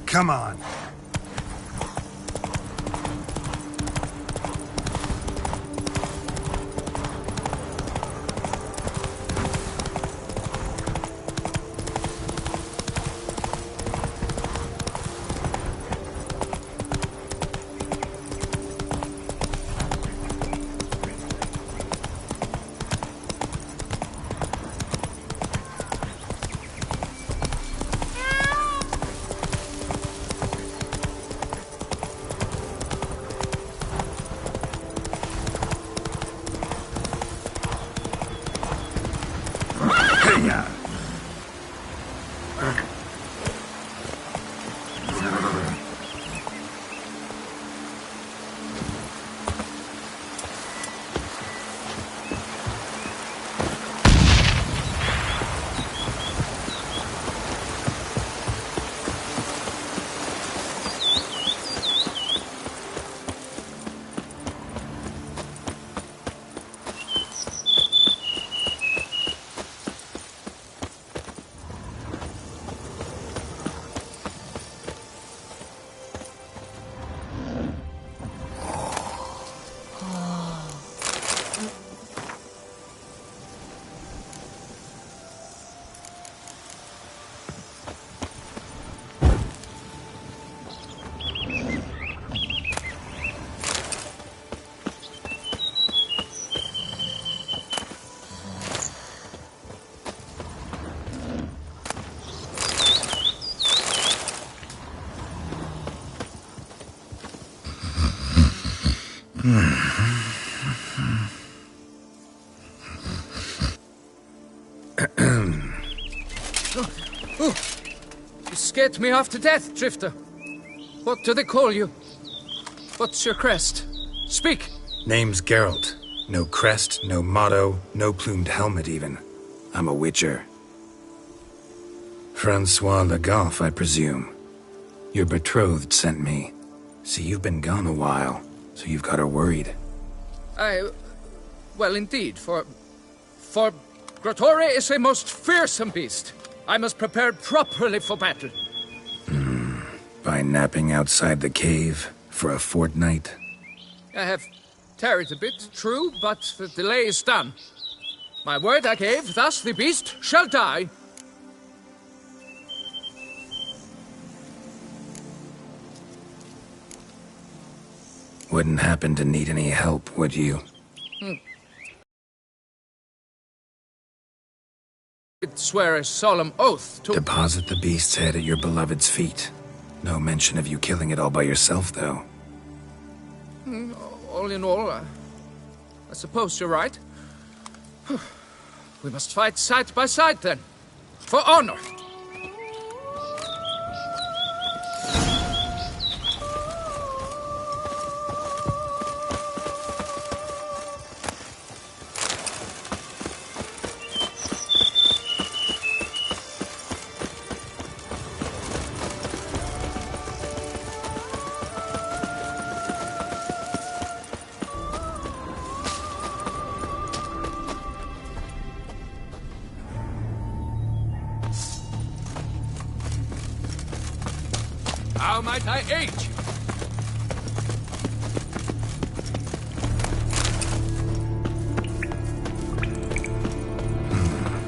Speaker 11: Come on.
Speaker 9: You scared me half to death, Drifter. What do they call you? What's your crest? Speak!
Speaker 2: Name's Geralt. No crest, no motto, no plumed helmet even. I'm a witcher. Francois Le Goff, I presume. Your betrothed sent me. See, you've been gone a while, so you've got her worried.
Speaker 9: Well, indeed, for Grotore is a most fearsome beast. I must prepare properly for battle.
Speaker 2: By napping outside the cave for a fortnight?
Speaker 9: I have tarried a bit, true, but the delay is done. My word I gave, thus the beast shall die.
Speaker 2: Wouldn't happen to need any help, would you?
Speaker 9: I'd swear a solemn oath to...
Speaker 2: Deposit the beast's head at your beloved's feet. No mention of you killing it all by yourself, though.
Speaker 9: All in all, I suppose you're right. We must fight side by side, then. For honor! How might I aid you?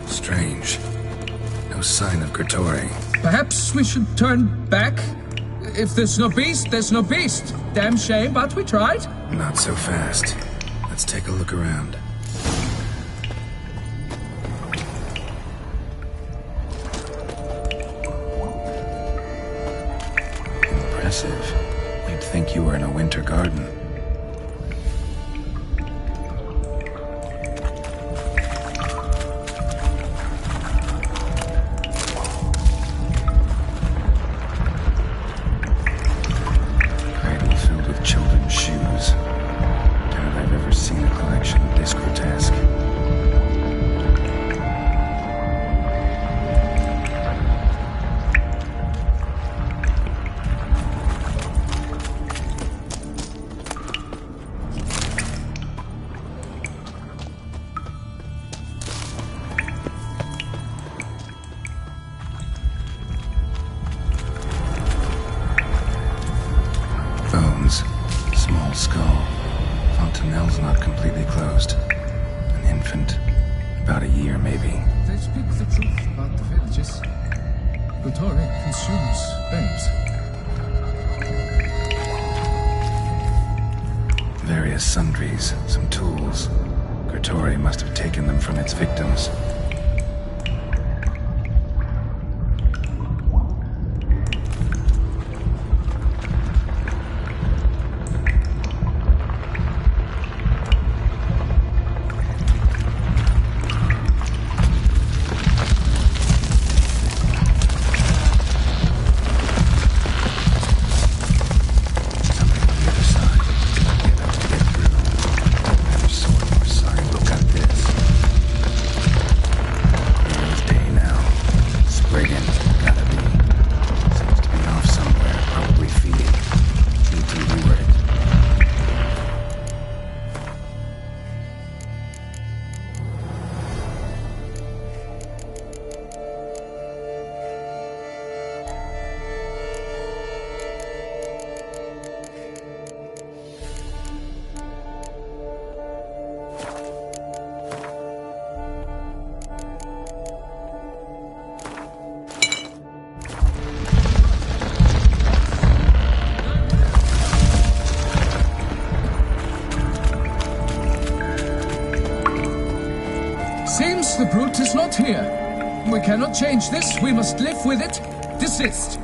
Speaker 2: Strange. No sign of Grotore.
Speaker 9: Perhaps we should turn back? If there's no beast, there's no beast. Damn shame, but we tried.
Speaker 2: Not so fast. Let's take a look around. Impressive. You'd think you were in a winter garden. Cradle filled with children's shoes. Doubt I've ever seen a collection this grotesque. Bones. Small skull. Fontanelle's not completely closed. An infant. About a year, maybe.
Speaker 9: They speak the truth about the villages. Grotore consumes babes.
Speaker 2: Various sundries, some tools. Grotore must have taken them from its victims.
Speaker 9: Seems the brute is not here. We cannot change this. We must live with it. Desist.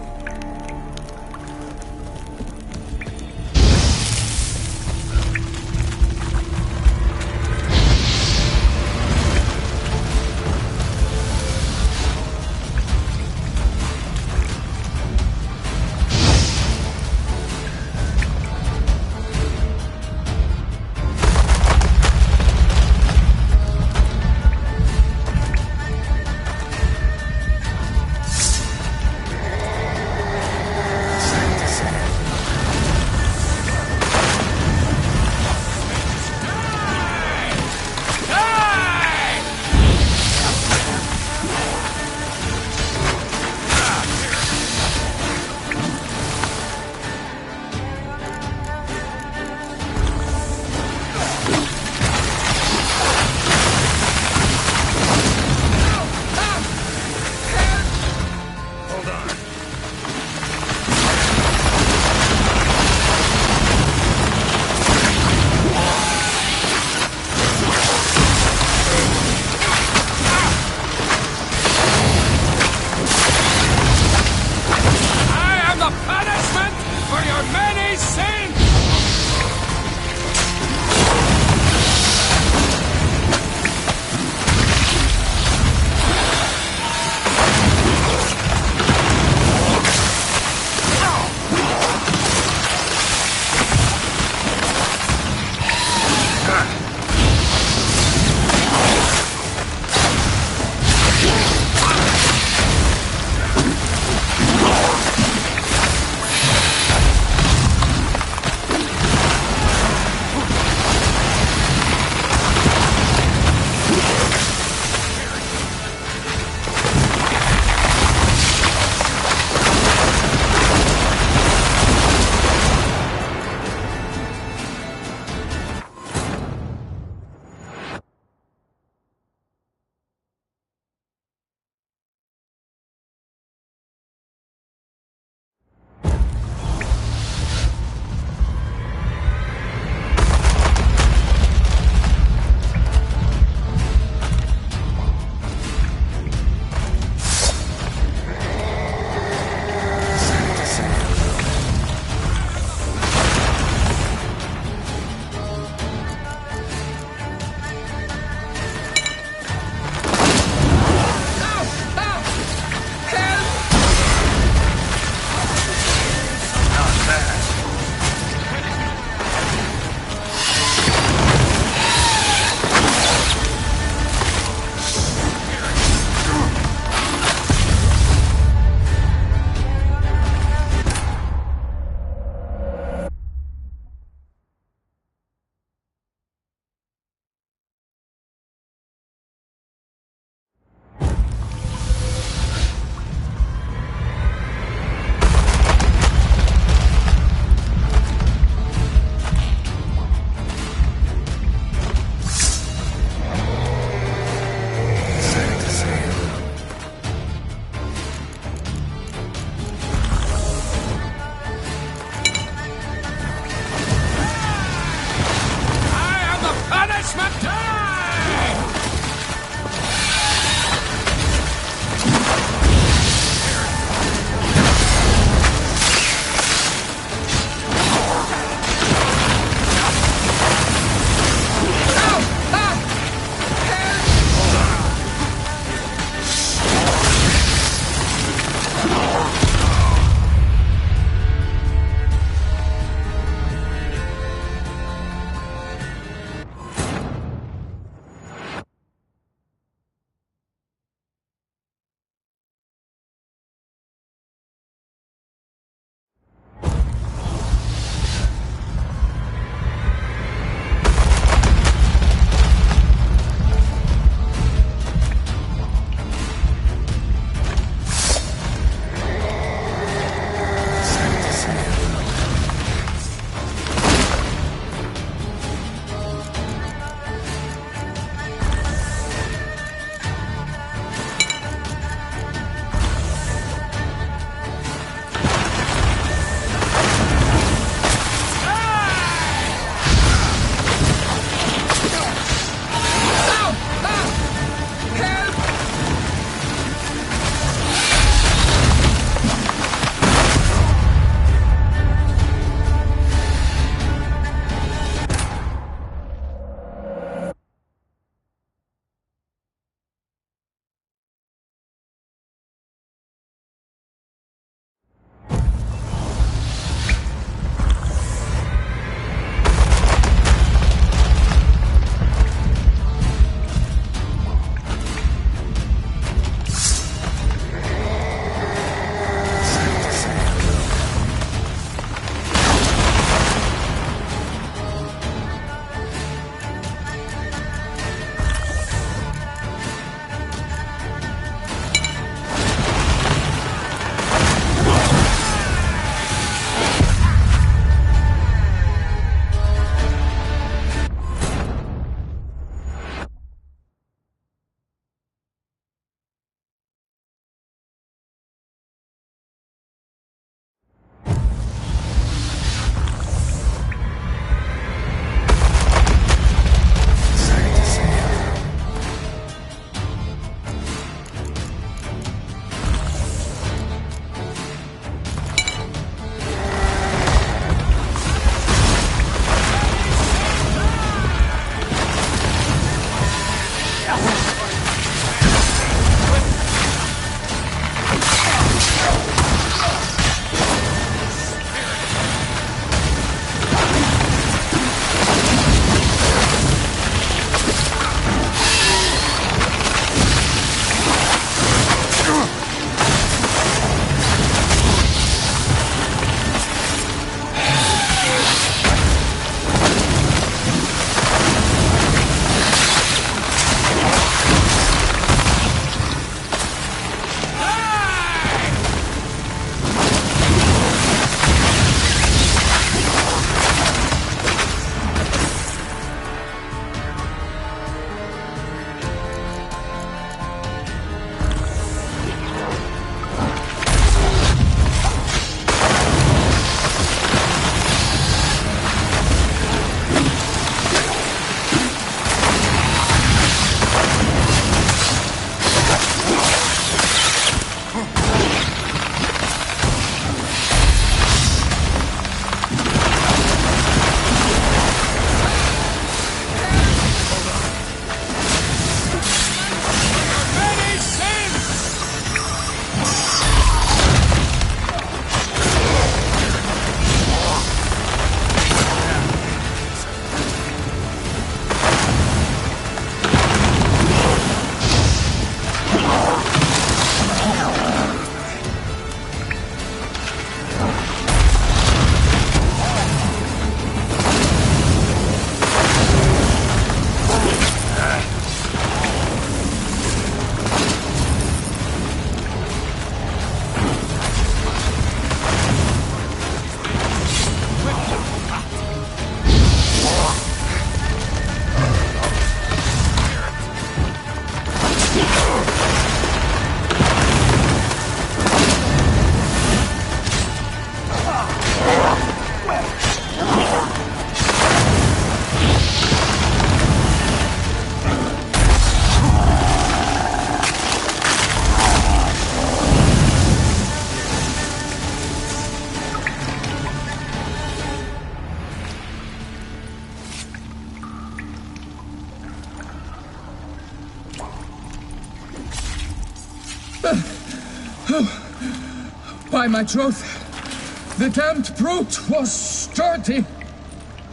Speaker 9: by my troth. The damned brute was sturdy.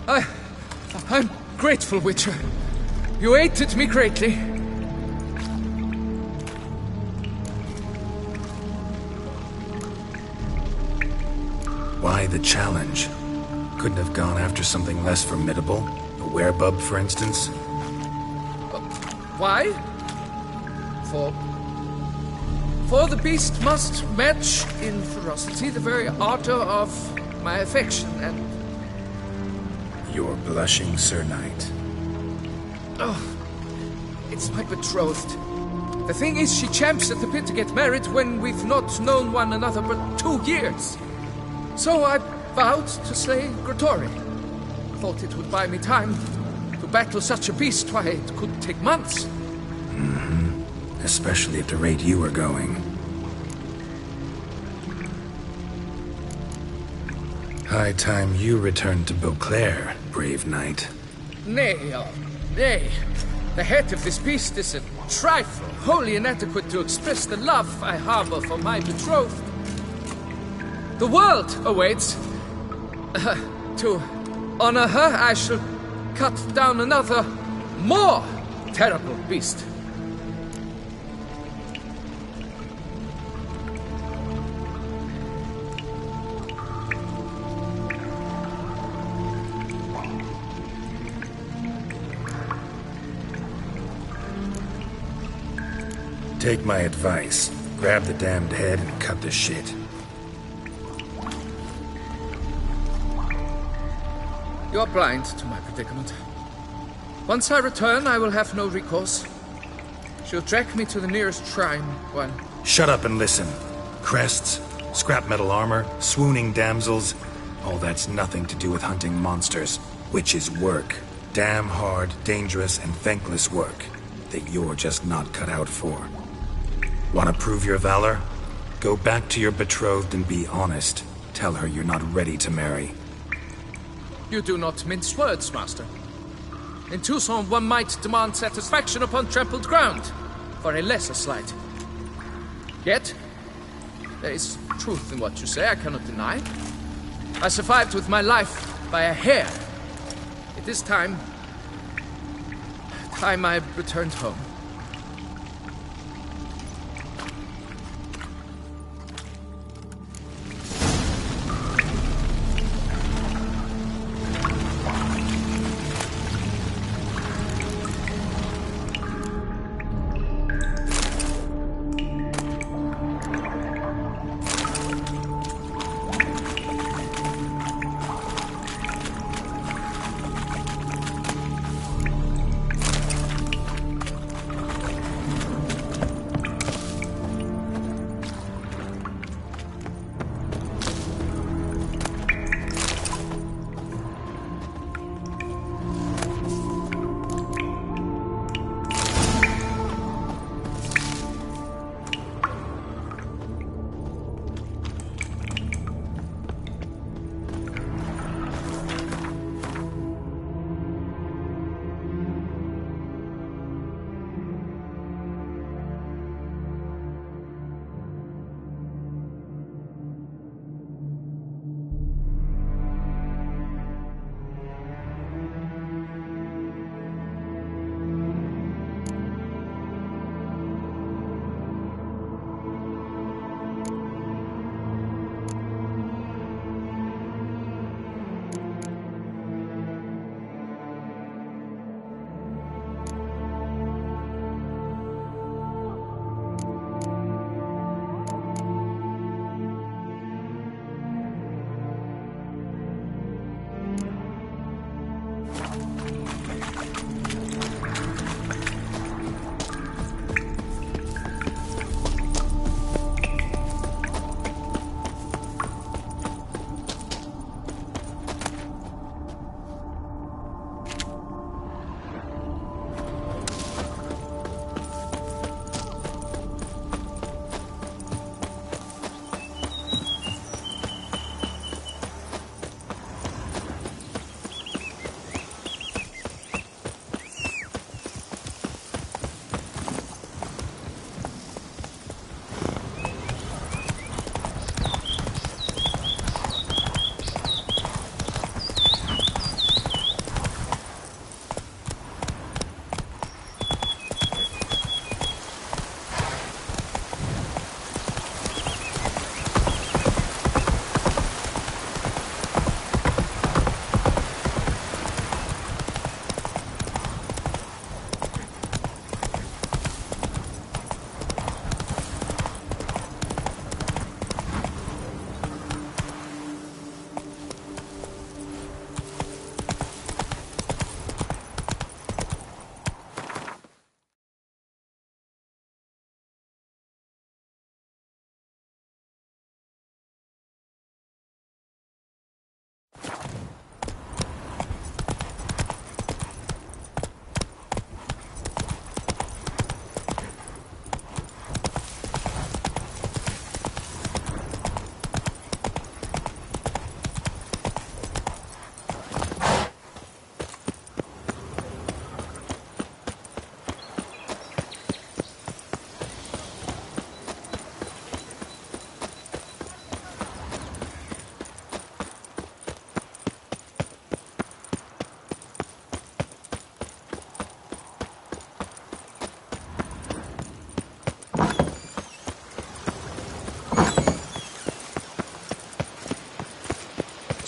Speaker 9: I'm grateful, Witcher. You aided me greatly.
Speaker 2: Why the challenge? Couldn't have gone after something less formidable? A werebub, for instance?
Speaker 9: Why? For the beast must match in ferocity the very ardor of my affection, and...
Speaker 2: You're blushing, Sir Knight.
Speaker 9: Oh, it's my betrothed. The thing is, she champs at the pit to get married when we've not known one another but 2 years. So I vowed to slay Gratory. Thought it would buy me time to battle such a beast. Why, it could take months.
Speaker 2: Especially at the rate you were going. High time you returned to Beauclair, brave knight.
Speaker 9: Nay, nay. The head of this beast is a trifle, wholly inadequate to express the love I harbor for my betrothed. The world awaits. To honor her, I shall cut down another, more terrible beast.
Speaker 2: Take my advice. Grab the damned head and cut the shit.
Speaker 9: You're blind to my predicament. Once I return, I will have no recourse. She'll track me to the nearest shrine when...
Speaker 2: Shut up and listen. Crests, scrap metal armor, swooning damsels. All that's nothing to do with hunting monsters, which is work. Damn hard, dangerous, and thankless work that you're just not cut out for. Want to prove your valor? Go back to your betrothed and be honest. Tell her you're not ready to marry.
Speaker 9: You do not mince words, master. In Tucson, one might demand satisfaction upon trampled ground for a lesser slight. Yet, there is truth in what you say, I cannot deny. I survived with my life by a hair. It is time I returned home.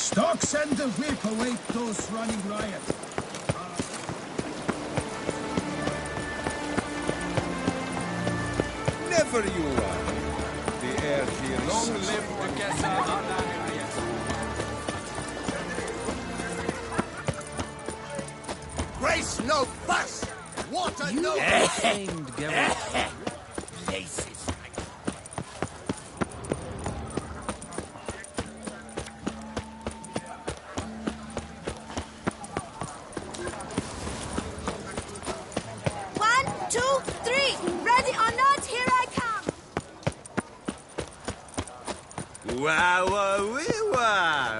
Speaker 6: Stocks and the whip await those running riot.
Speaker 12: Never you are. The air here is long live
Speaker 6: Grace no fuss! Water no places.
Speaker 5: One, two, three. Ready or not, here I come.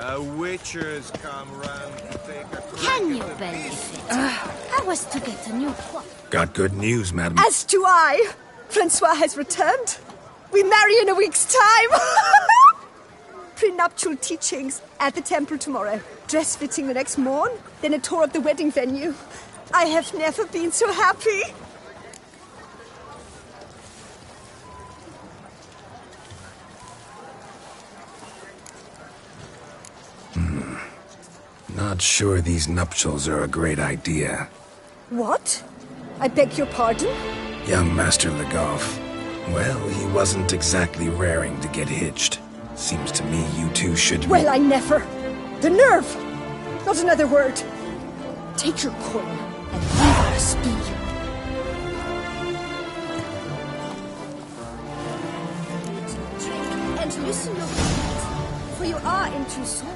Speaker 12: A witcher's come round to take a crack.
Speaker 8: Can you believe it? I was to get a new coif.
Speaker 2: Got good news, madam.
Speaker 5: As do I. Francois has returned. We marry in a week's time. Prenuptial teachings at the temple tomorrow. Dress fitting the next morn. Then a tour of the wedding venue. I have never been so happy.
Speaker 2: Not sure these nuptials are a great idea.
Speaker 5: What? I beg your pardon?
Speaker 2: Young Master Legoff. Well, he wasn't exactly raring to get hitched. Seems to me you two should be...
Speaker 5: Well, I never. The nerve! Not another word. Take your coin and leave us be. Drink and listen your feet, for you are in Toussaint.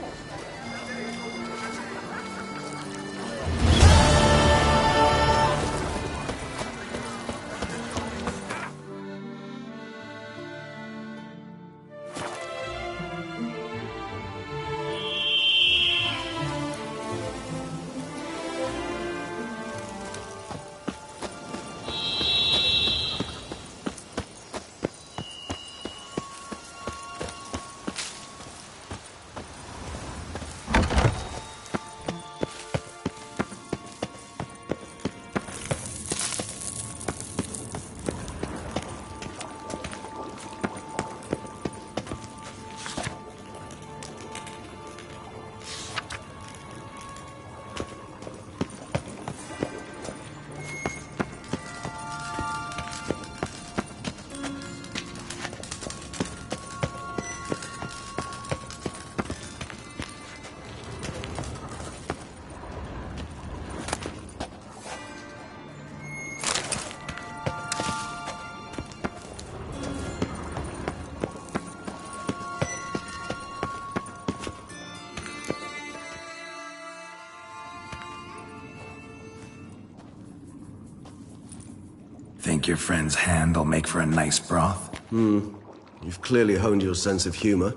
Speaker 2: Think your friend's hand will make for a nice broth?
Speaker 13: You've clearly honed your sense of humor.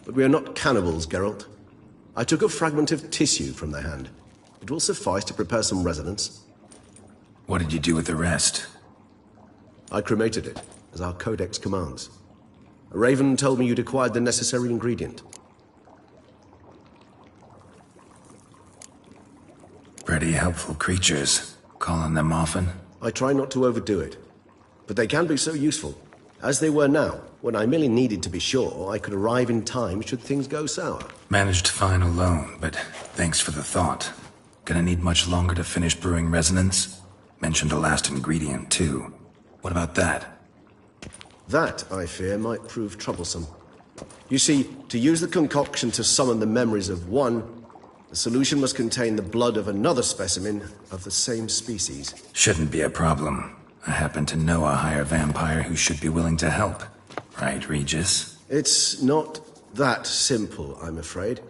Speaker 13: But we are not cannibals, Geralt. I took a fragment of tissue from their hand. It will suffice to prepare some resonance.
Speaker 2: What did you do with the rest?
Speaker 13: I cremated it, as our codex commands. A raven told me you'd acquired the necessary ingredient.
Speaker 2: Pretty helpful creatures. Call on them often?
Speaker 13: I try not to overdo it. But they can be so useful. As they were now, when I merely needed to be sure I could arrive in time should things go sour.
Speaker 2: Managed fine alone, but thanks for the thought. Gonna need much longer to finish brewing resonance? Mentioned a last ingredient, too. What about that?
Speaker 13: That, I fear, might prove troublesome. You see, to use the concoction to summon the memories of one, the solution must contain the blood of another specimen of the same species.
Speaker 2: Shouldn't be a problem. I happen to know a higher vampire who should be willing to help. Right, Regis?
Speaker 13: It's not that simple, I'm afraid.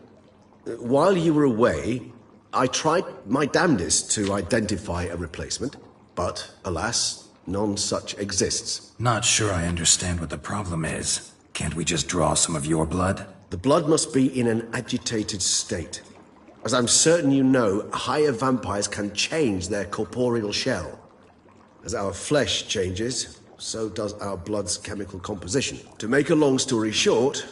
Speaker 13: While you were away, I tried my damnedest to identify a replacement, but alas, none such exists.
Speaker 2: Not sure I understand what the problem is. Can't we just draw some of your blood?
Speaker 13: The blood must be in an agitated state. As I'm certain you know, higher vampires can change their corporeal shell. As our flesh changes, so does our blood's chemical composition. To make a long story short,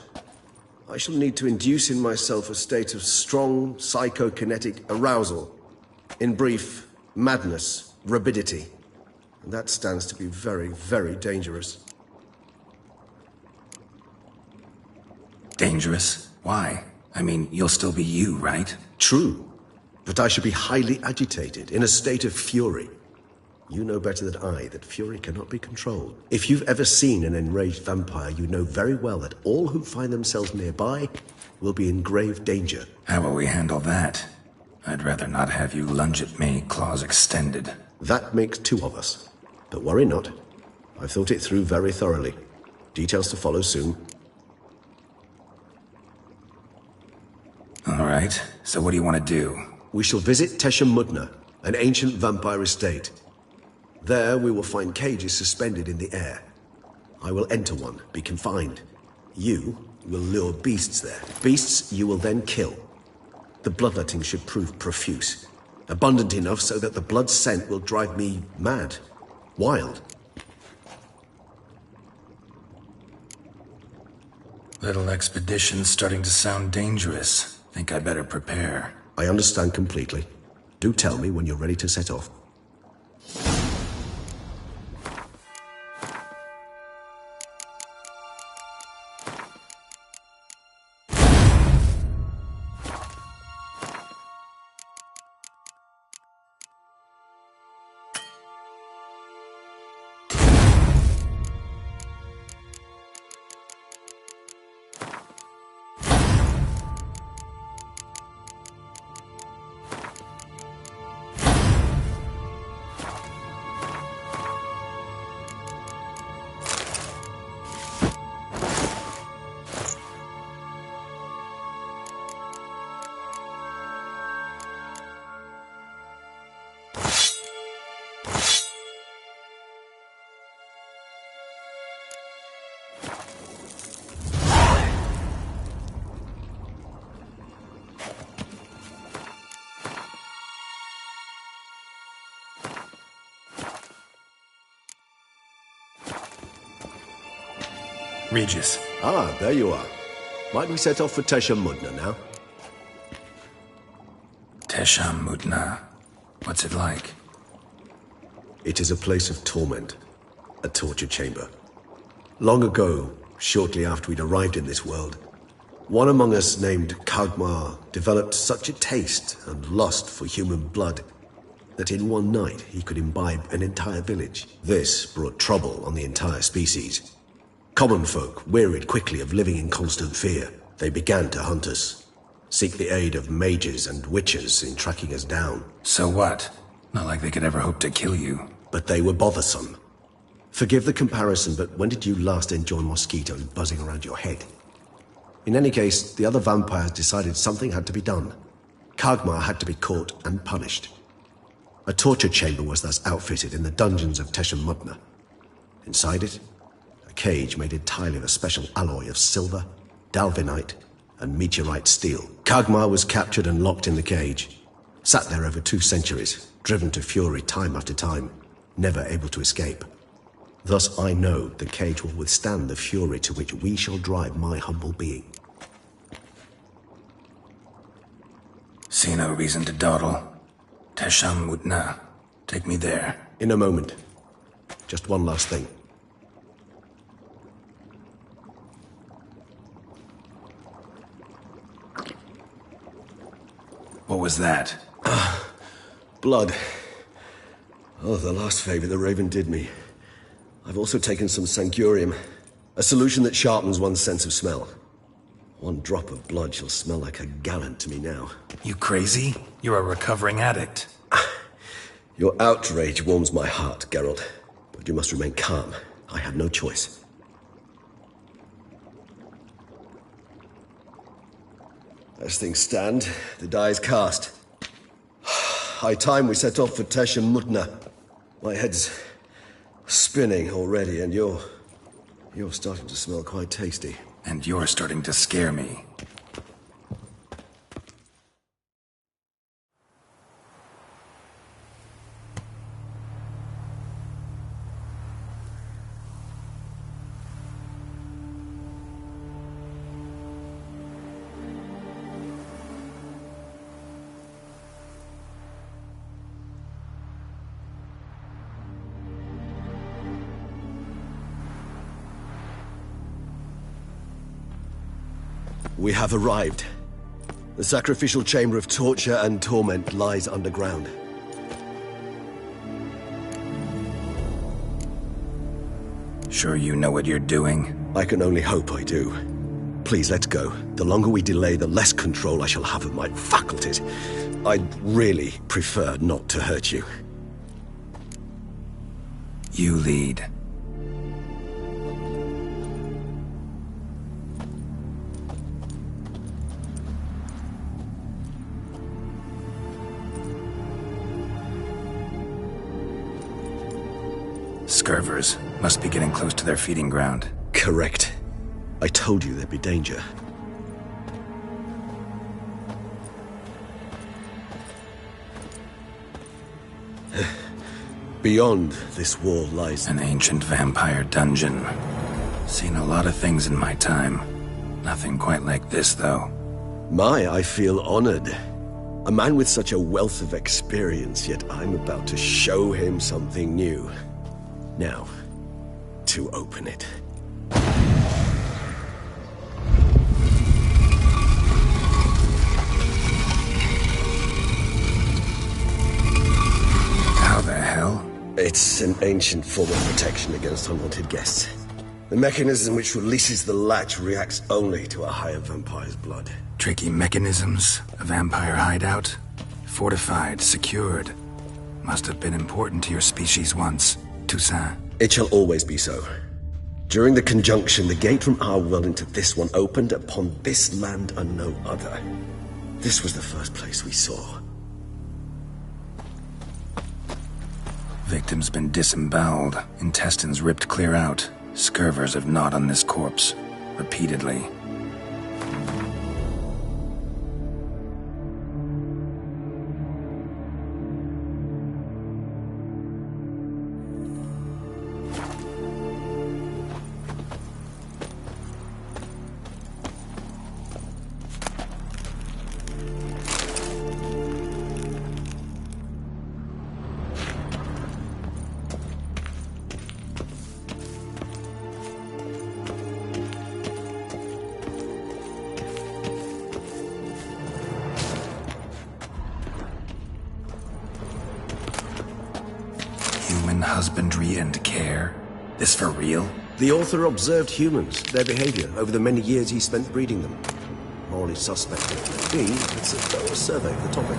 Speaker 13: I shall need to induce in myself a state of strong psychokinetic arousal. In brief, madness, rabidity. And that stands to be very, very dangerous.
Speaker 2: Dangerous? Why?
Speaker 1: I mean, you'll still be you, right?
Speaker 13: True. But I should be highly agitated, in a state of fury. You know better than I that fury cannot be controlled. If you've ever seen an enraged vampire, you know very well that all who find themselves nearby will be in grave danger.
Speaker 1: How will we handle that? I'd rather not have you lunge at me, claws extended.
Speaker 13: That makes two of us. But worry not. I've thought it through very thoroughly. Details to follow soon.
Speaker 1: All right, so what do you want to do?
Speaker 13: We shall visit Tesha Mudna, an ancient vampire estate. There we will find cages suspended in the air. I will enter one, be confined. You will lure beasts there. Beasts you will then kill. The bloodletting should prove profuse. Abundant enough so that the blood scent will drive me mad. Wild.
Speaker 1: Little expedition's starting to sound dangerous. Think I better prepare.
Speaker 13: I understand completely. Do tell me when you're ready to set off.
Speaker 1: Regis.
Speaker 13: Ah, there you are. Might we set off for Tesha Mudna now?
Speaker 1: Tesha Mudna. What's it like?
Speaker 13: It is a place of torment. A torture chamber. Long ago, shortly after we'd arrived in this world, one among us named Kagmar developed such a taste and lust for human blood that in one night he could imbibe an entire village. This brought trouble on the entire species. Common folk wearied quickly of living in constant fear. They began to hunt us, seek the aid of mages and witches in tracking us down.
Speaker 1: So what? Not like they could ever hope to kill you.
Speaker 13: But they were bothersome. Forgive the comparison, but when did you last enjoy mosquitoes buzzing around your head? In any case, the other vampires decided something had to be done. Kagmar had to be caught and punished. A torture chamber was thus outfitted in the dungeons of Tesha Mudna. Inside it, a cage made entirely of a special alloy of silver, dalvinite, and meteorite steel. Kagmar was captured and locked in the cage. Sat there over 2 centuries, driven to fury time after time, never able to escape. Thus I know the cage will withstand the fury to which we shall drive my humble being.
Speaker 1: See no reason to dawdle. Tesha Mudna. Take me there.
Speaker 13: In a moment. Just one last thing.
Speaker 1: What was that?
Speaker 13: Blood. Oh, the last favor the Raven did me. I've also taken some Sancurium, a solution that sharpens one's sense of smell. 1 drop of blood shall smell like a gallon to me now.
Speaker 1: You crazy? You're a recovering addict.
Speaker 13: Your outrage warms my heart, Geralt. But you must remain calm. I have no choice. As things stand, the die is cast. High time we set off for Tesha Mudna. My head's spinning already, and you're starting to smell quite tasty.
Speaker 1: And you're starting to scare me.
Speaker 13: We have arrived. The sacrificial chamber of torture and torment lies underground.
Speaker 1: Sure you know what you're doing?
Speaker 13: I can only hope I do. Please, let's go. The longer we delay, the less control I shall have of my faculties. I'd really prefer not to hurt you.
Speaker 1: You lead. Scurvers must be getting close to their feeding ground.
Speaker 13: Correct. I told you there'd be danger. Beyond this wall lies
Speaker 1: an ancient vampire dungeon. Seen a lot of things in my time. Nothing quite like this, though.
Speaker 13: I feel honored. A man with such a wealth of experience, yet I'm about to show him something new. Now, to open it.
Speaker 1: How the hell?
Speaker 13: It's an ancient form of protection against unwanted guests. The mechanism which releases the latch reacts only to a higher vampire's blood.
Speaker 1: Tricky mechanisms, a vampire hideout. Fortified, secured. Must have been important to your species once. Toussaint.
Speaker 13: It shall always be so. During the conjunction, the gate from our world into this one opened upon this land and no other. This was the first place we saw.
Speaker 1: Victim's been disemboweled, intestines ripped clear out. Scurvers have gnawed on this corpse. Repeatedly. Human husbandry and care? This for real?
Speaker 13: The author observed humans, their behavior, over the many years he spent breeding them. Morally suspect it may be, it's a thorough survey of the topic.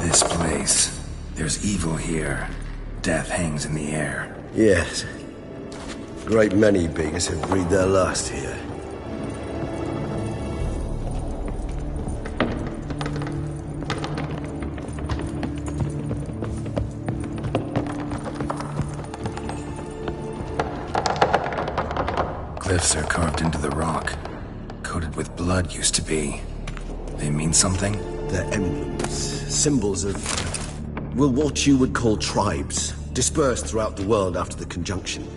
Speaker 13: This place. There's evil here. Death hangs in the air. Yes. Great many beings have breathed their last here.
Speaker 1: Glyphs are carved into the rock. Coated with blood used to be. They mean something?
Speaker 13: They're emblems, symbols of, well, what you would call tribes, dispersed throughout the world after the conjunction.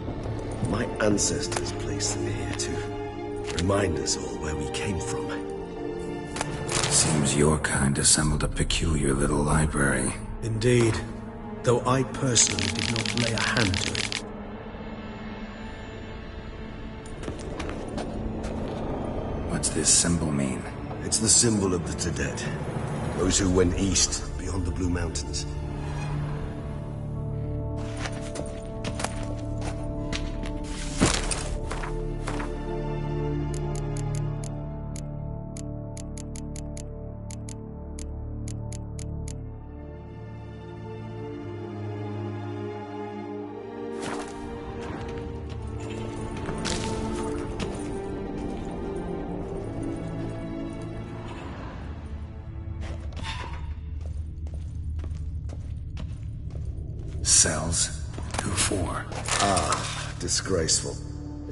Speaker 13: My ancestors placed them here to remind us all where we came from.
Speaker 1: Seems your kind assembled a peculiar little library.
Speaker 11: Indeed, though I personally did not lay a hand to it.
Speaker 1: What's this symbol mean?
Speaker 13: It's the symbol of the Tedet. Those who went east, beyond the Blue Mountains.
Speaker 1: Cells? Who for?
Speaker 13: Ah, disgraceful.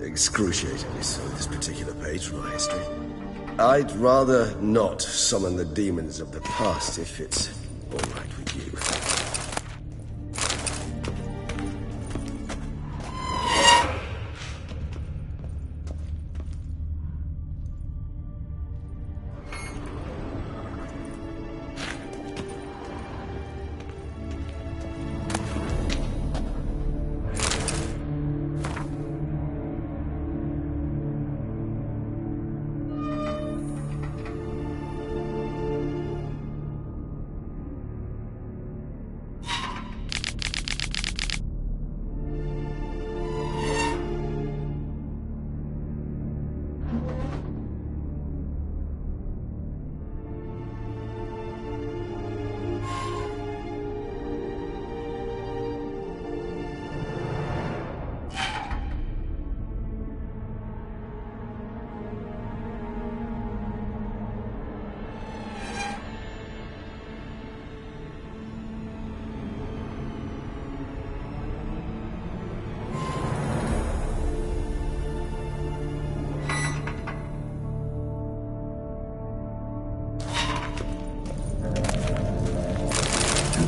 Speaker 13: Excruciatingly so, this particular page from my history. I'd rather not summon the demons of the past if it's all right with you.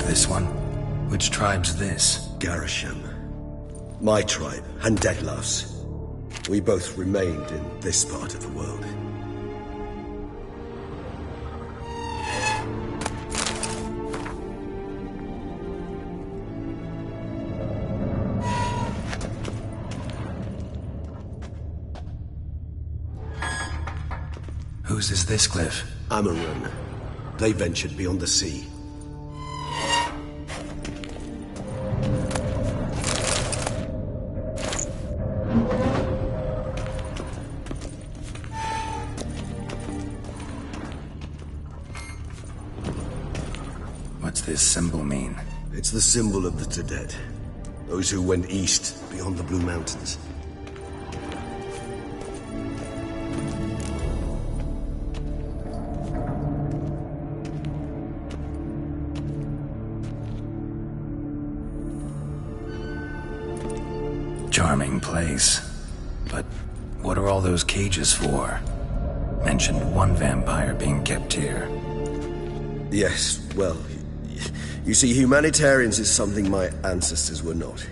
Speaker 1: This one? Which tribe's this?
Speaker 13: Garisham. My tribe, and Deadlough's. We both remained in this part of the world.
Speaker 1: Whose is this cliff?
Speaker 13: Amarun. They ventured beyond the sea.
Speaker 1: What's this symbol mean?
Speaker 13: It's the symbol of the Tedet. Those who went east, beyond the Blue Mountains.
Speaker 1: Charming place. But what are all those cages for? Mentioned one vampire being kept here.
Speaker 13: Yes, well, you see, humanitarians is something my ancestors were not.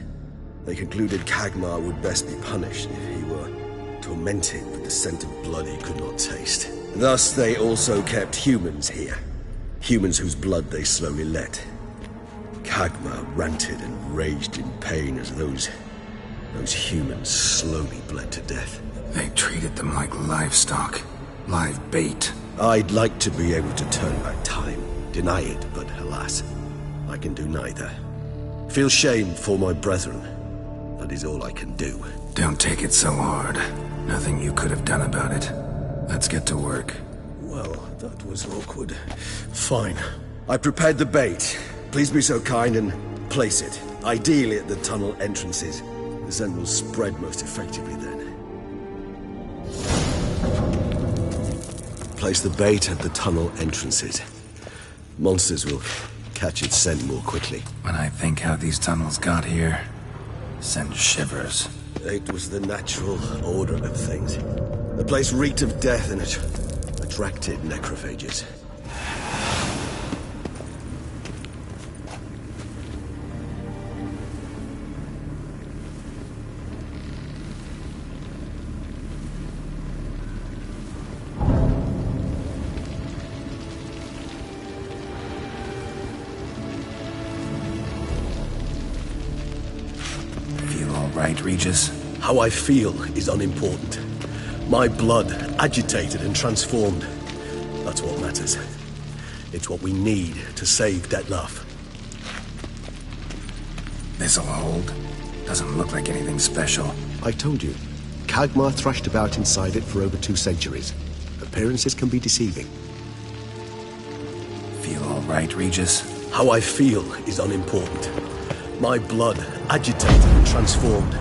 Speaker 13: They concluded Kagmar would best be punished if he were tormented with the scent of blood he could not taste. Thus, they also kept humans here. Humans whose blood they slowly let. Kagmar ranted and raged in pain as those humans slowly bled to death.
Speaker 1: They treated them like livestock. Live bait.
Speaker 13: I'd like to be able to turn back time. Deny it, but alas, I can do neither. Feel shame for my brethren. That is all I can do.
Speaker 1: Don't take it so hard. Nothing you could have done about it. Let's get to work.
Speaker 13: Well, that was awkward. Fine. I prepared the bait. Please be so kind and place it. Ideally at the tunnel entrances. The scent will spread most effectively then. Place the bait at the tunnel entrances. Monsters will catch its scent more quickly.
Speaker 1: When I think how these tunnels got here, send shivers.
Speaker 13: It was the natural order of things. The place reeked of death and it attracted necrophages.
Speaker 1: Right, Regis?
Speaker 13: How I feel is unimportant. My blood agitated and transformed. That's what matters. It's what we need to save Detlaff.
Speaker 1: This'll hold. Doesn't look like anything special.
Speaker 4: I told you. Kagmar thrashed about inside it for over 2 centuries. Appearances can be deceiving.
Speaker 1: Feel all right, Regis?
Speaker 13: How I feel is unimportant. My blood agitated and transformed.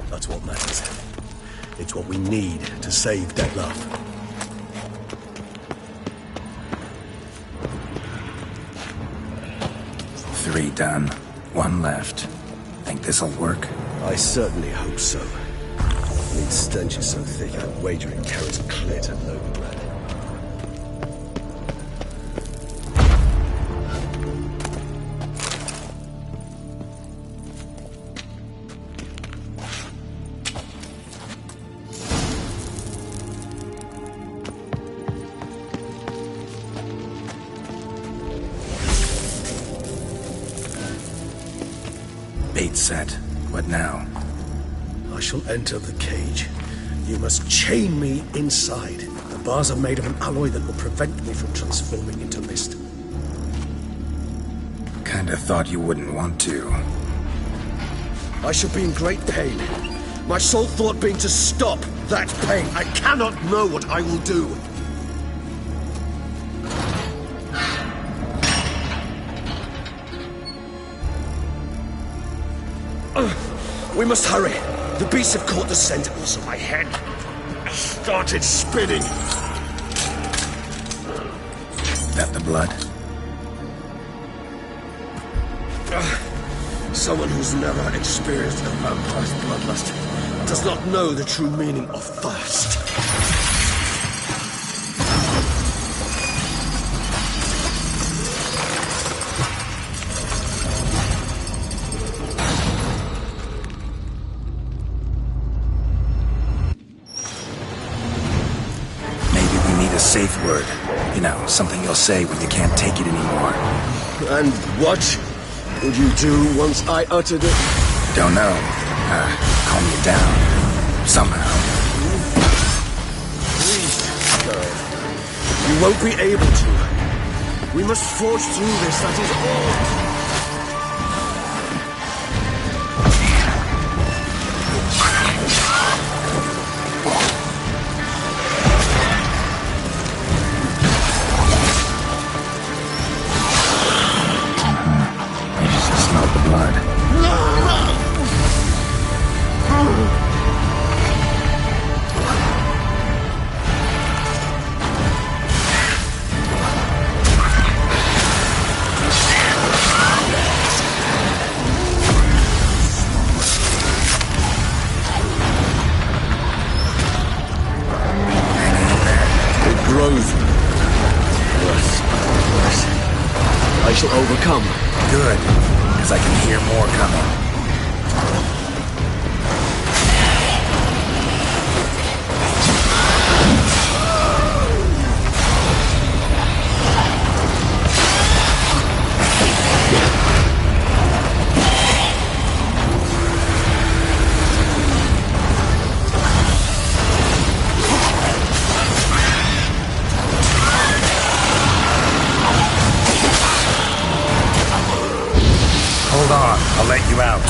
Speaker 13: That's what matters. It's what we need to save Detlaff.
Speaker 1: Three done.
Speaker 2: One left. Think this'll work?
Speaker 13: I certainly hope so. The stench is so thick, I'd wager it carries clit and no bread.
Speaker 2: Bait set. What now?
Speaker 11: I shall enter the cage. You must chain me inside. The bars are made of an alloy that will prevent me from transforming into mist.
Speaker 2: Kinda thought you wouldn't want to.
Speaker 13: I shall be in great pain. My sole thought being to stop that pain. I cannot know what I will do. We must hurry. The beasts have caught the scent. Also, my head started spinning.
Speaker 2: That the blood?
Speaker 13: Someone who's never experienced a vampire's bloodlust does not know the true meaning of thirst.
Speaker 2: Safe word. You know, something you'll say when you can't take it anymore.
Speaker 13: And what would you do once I uttered it?
Speaker 2: Don't know. Calm you down. Somehow.
Speaker 13: You won't be able to. We must forge through this, that is all. I shall overcome.
Speaker 2: Good, because I can hear more coming. Hold on, I'll let you out.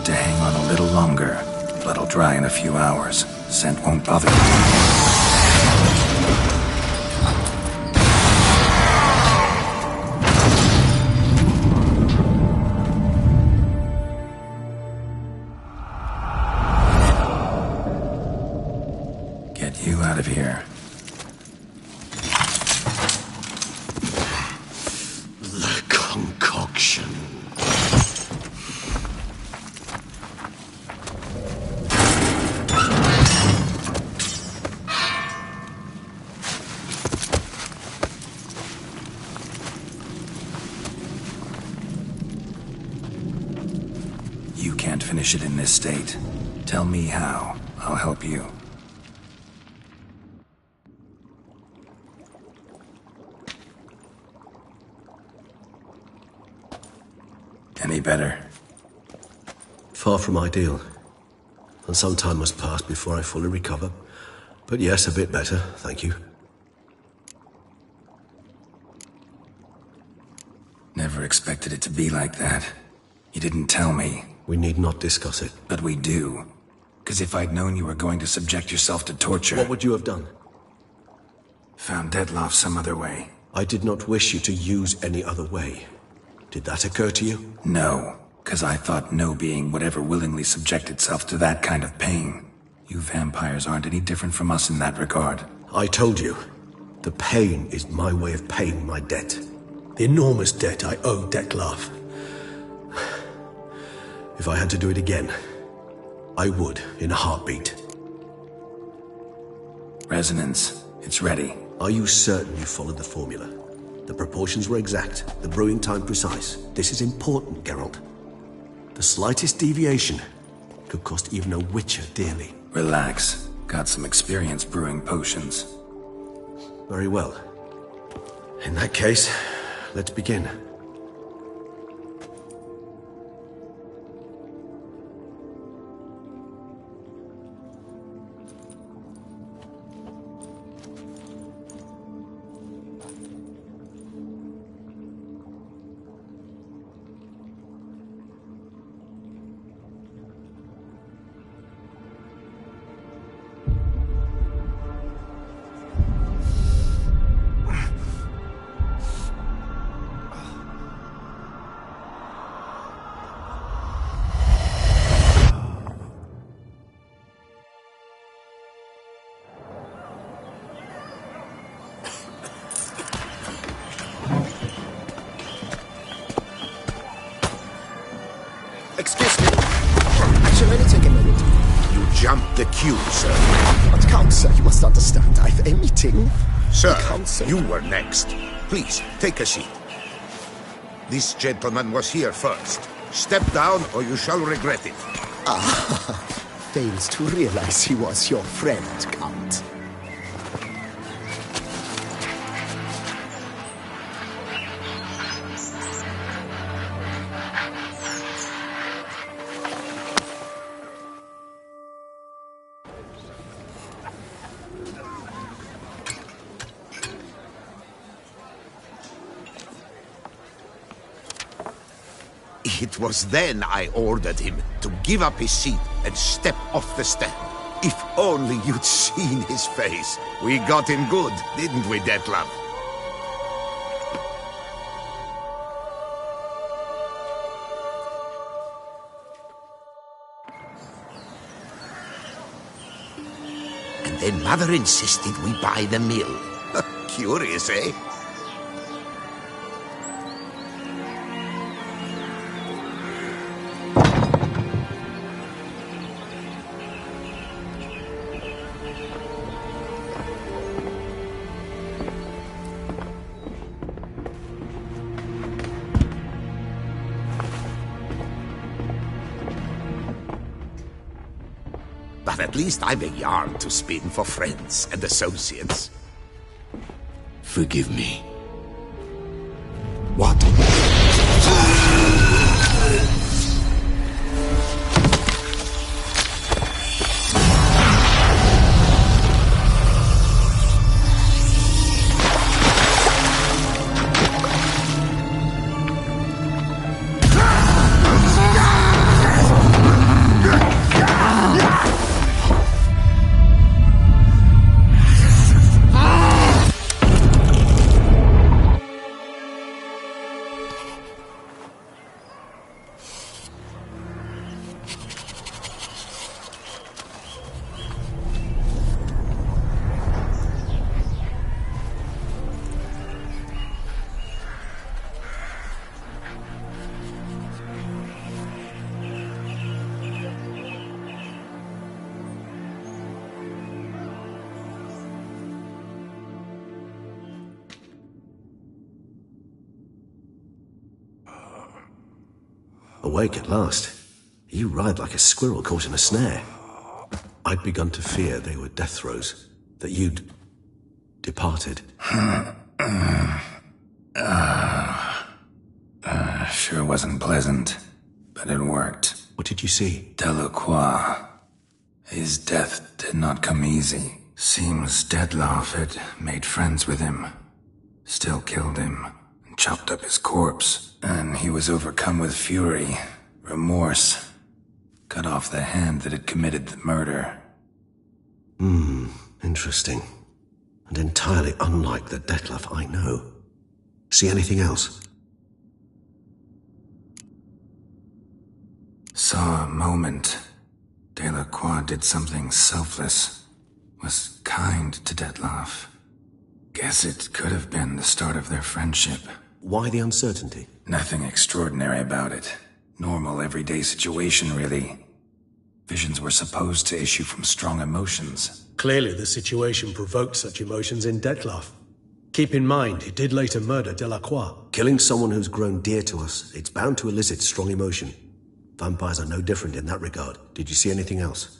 Speaker 2: To hang on a little longer. Blood'll dry in a few hours. Scent won't bother you. Get you out of here.
Speaker 13: The concoction.
Speaker 2: You can't finish it in this state. Tell me how. I'll help you. Any better?
Speaker 13: Far from ideal. And some time must pass before I fully recover. But yes, a bit better, thank you.
Speaker 2: never expected it to be like that. You didn't tell me.
Speaker 13: We need not discuss it.
Speaker 2: But we do. Because if I'd known you were going to subject yourself to torture...
Speaker 13: What would you have done?
Speaker 2: Found Dettlaff some other way.
Speaker 13: I did not wish you to use any other way. Did that occur to you?
Speaker 2: No, because I thought no being would ever willingly subject itself to that kind of pain. You vampires aren't any different from us in that regard.
Speaker 13: I told you, the pain is my way of paying my debt. The enormous debt I owe Dettlaff. If I had to do it again, I would, in a heartbeat.
Speaker 2: Resonance, it's ready.
Speaker 13: Are you certain you followed the formula? The proportions were exact, the brewing time precise. This is important, Geralt. The slightest deviation could cost even a witcher dearly.
Speaker 2: Relax. Got some experience brewing potions.
Speaker 13: Very well. In that case, let's begin.
Speaker 14: Excuse me. Actually, take a minute.
Speaker 6: You jumped the queue, sir.
Speaker 14: But Count, sir, you must understand. I've a meeting.
Speaker 6: Sir,
Speaker 14: Count, sir.
Speaker 6: you were next. Please, take a seat. This gentleman was here first. Step down or you shall regret it.
Speaker 14: Ah, fails to realize he was your friend, Count.
Speaker 6: It was then I ordered him to give up his seat and step off the step. If only you'd seen his face. We got him good, didn't we, Dettlaff? And then Mother insisted we buy the mill. Curious, eh? But at least I've a yarn to spin for friends and associates.
Speaker 10: Forgive me.
Speaker 6: What?
Speaker 13: Awake at last. You ride like a squirrel caught in a snare. I'd begun to fear they were death throes, that you'd departed.
Speaker 2: Sure wasn't pleasant, but it worked.
Speaker 13: What did you see?
Speaker 2: Delacroix. His death did not come easy. Seems Dettlaff had made friends with him. Still killed him.
Speaker 1: chopped up his corpse, and he was overcome with fury, remorse, cut off the hand that had committed the murder.
Speaker 13: Interesting. And entirely unlike the Dettlaff I know. See anything else?
Speaker 1: Saw a moment. Delacroix did something selfless. Was kind to Dettlaff. Guess it could have been the start of their friendship.
Speaker 13: Why the uncertainty?
Speaker 1: Nothing extraordinary about it. Normal, everyday situation, really. Visions were supposed to issue from strong emotions.
Speaker 11: Clearly, the situation provoked such emotions in Dettlaff. Keep in mind, he did later murder Delacroix.
Speaker 13: Killing someone who's grown dear to us, it's bound to elicit strong emotion. Vampires are no different in that regard. Did you see anything else?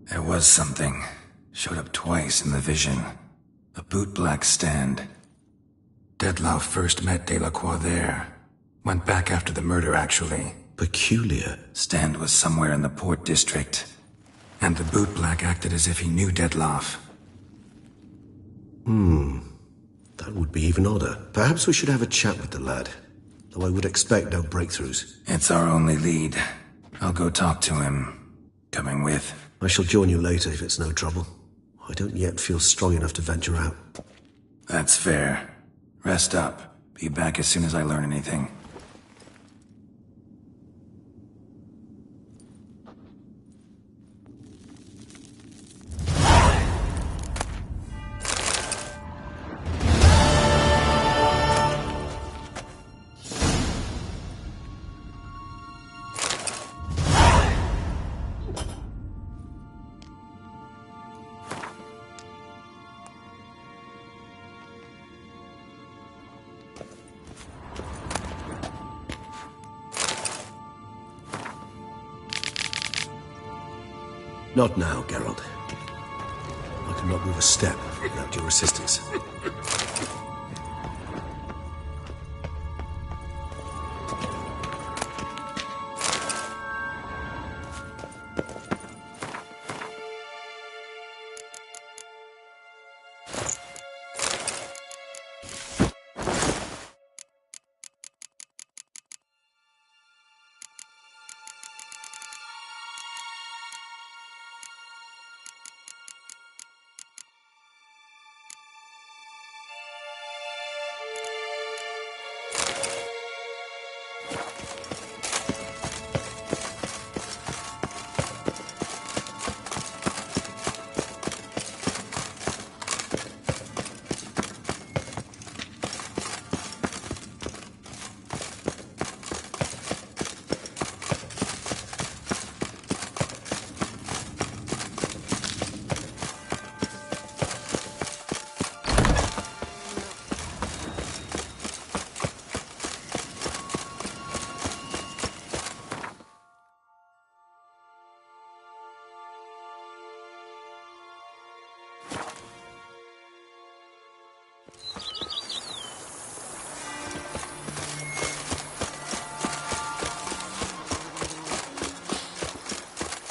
Speaker 1: There was something. Showed up twice in the vision. A bootblack stand. Dettlaff first met Delacroix there. Went back after the murder, actually.
Speaker 13: Peculiar.
Speaker 1: Stand was somewhere in the Port District. And the bootblack acted as if he knew Dettlaff.
Speaker 13: That would be even odder. Perhaps we should have a chat with the lad. Though I would expect no breakthroughs.
Speaker 1: It's our only lead. I'll go talk to him. Coming with?
Speaker 13: I shall join you later if it's no trouble. I don't yet feel strong enough to venture out.
Speaker 1: That's fair. Rest up. Be back as soon as I learn anything.
Speaker 13: Not now, Geralt. I cannot move a step without your assistance.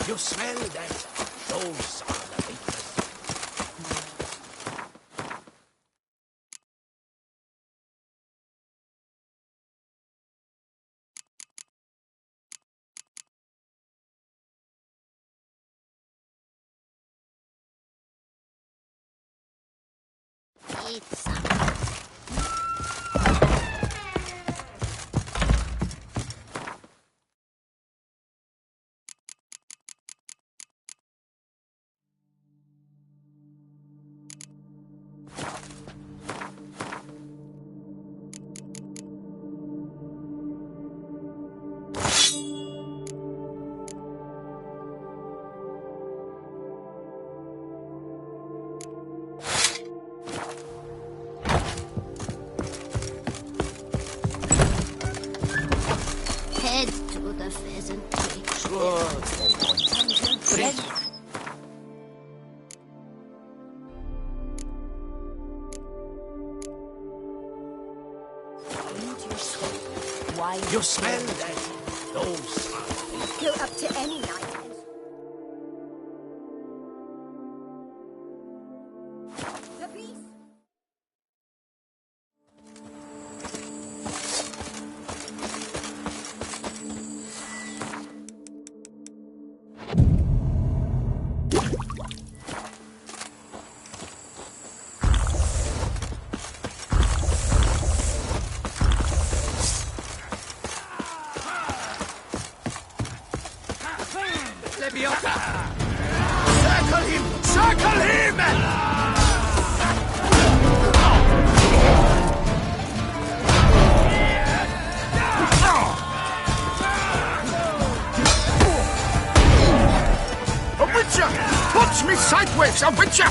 Speaker 6: You smell that? Those are the vapors.
Speaker 8: It's head to the pheasant cage. Bread.
Speaker 7: Why?
Speaker 6: You smell that? Those are the vapors.
Speaker 5: Go up to any night.
Speaker 6: Touch me sideways, a witcher!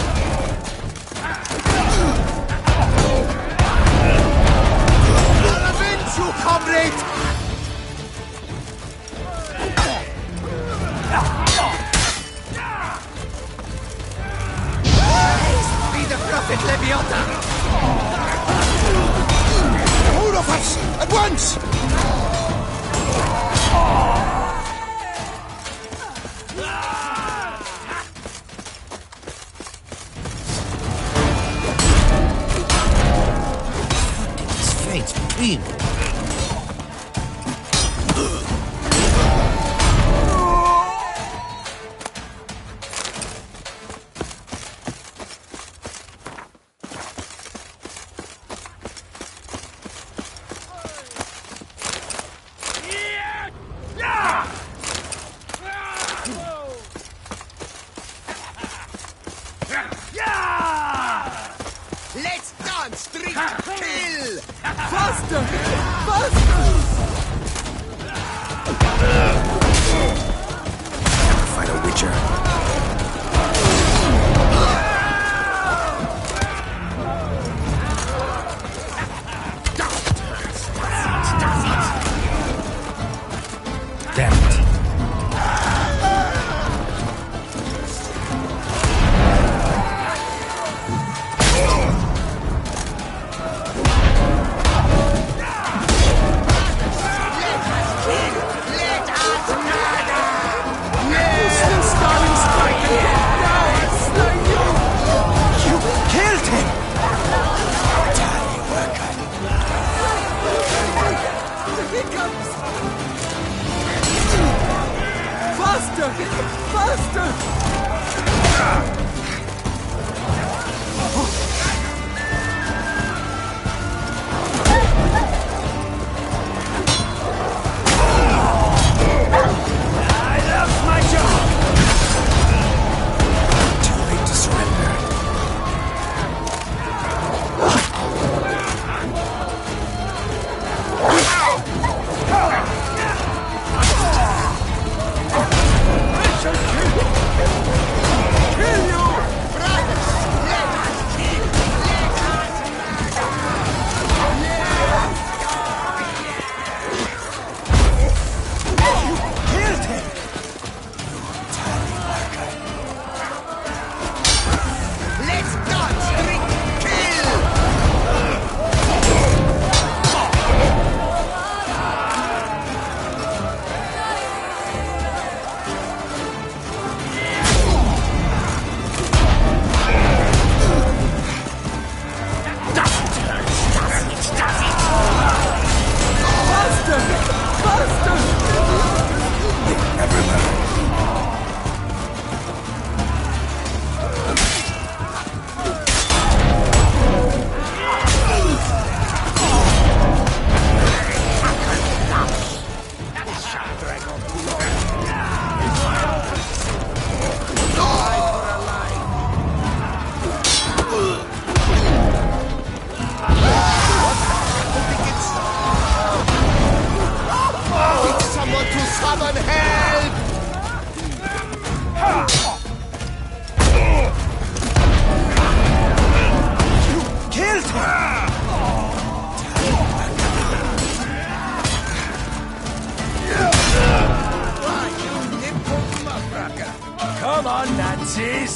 Speaker 6: I'll avenge you, comrade! Be the prophet Leviathan! All of us, at once! Let's dance, drink, kill! Faster! Faster!
Speaker 2: Fight a witcher.
Speaker 1: Damn it.
Speaker 9: Faster! Faster! I lost my job!
Speaker 2: Too late to surrender.
Speaker 6: Someone help! You killed her!
Speaker 9: Come on, Nazis!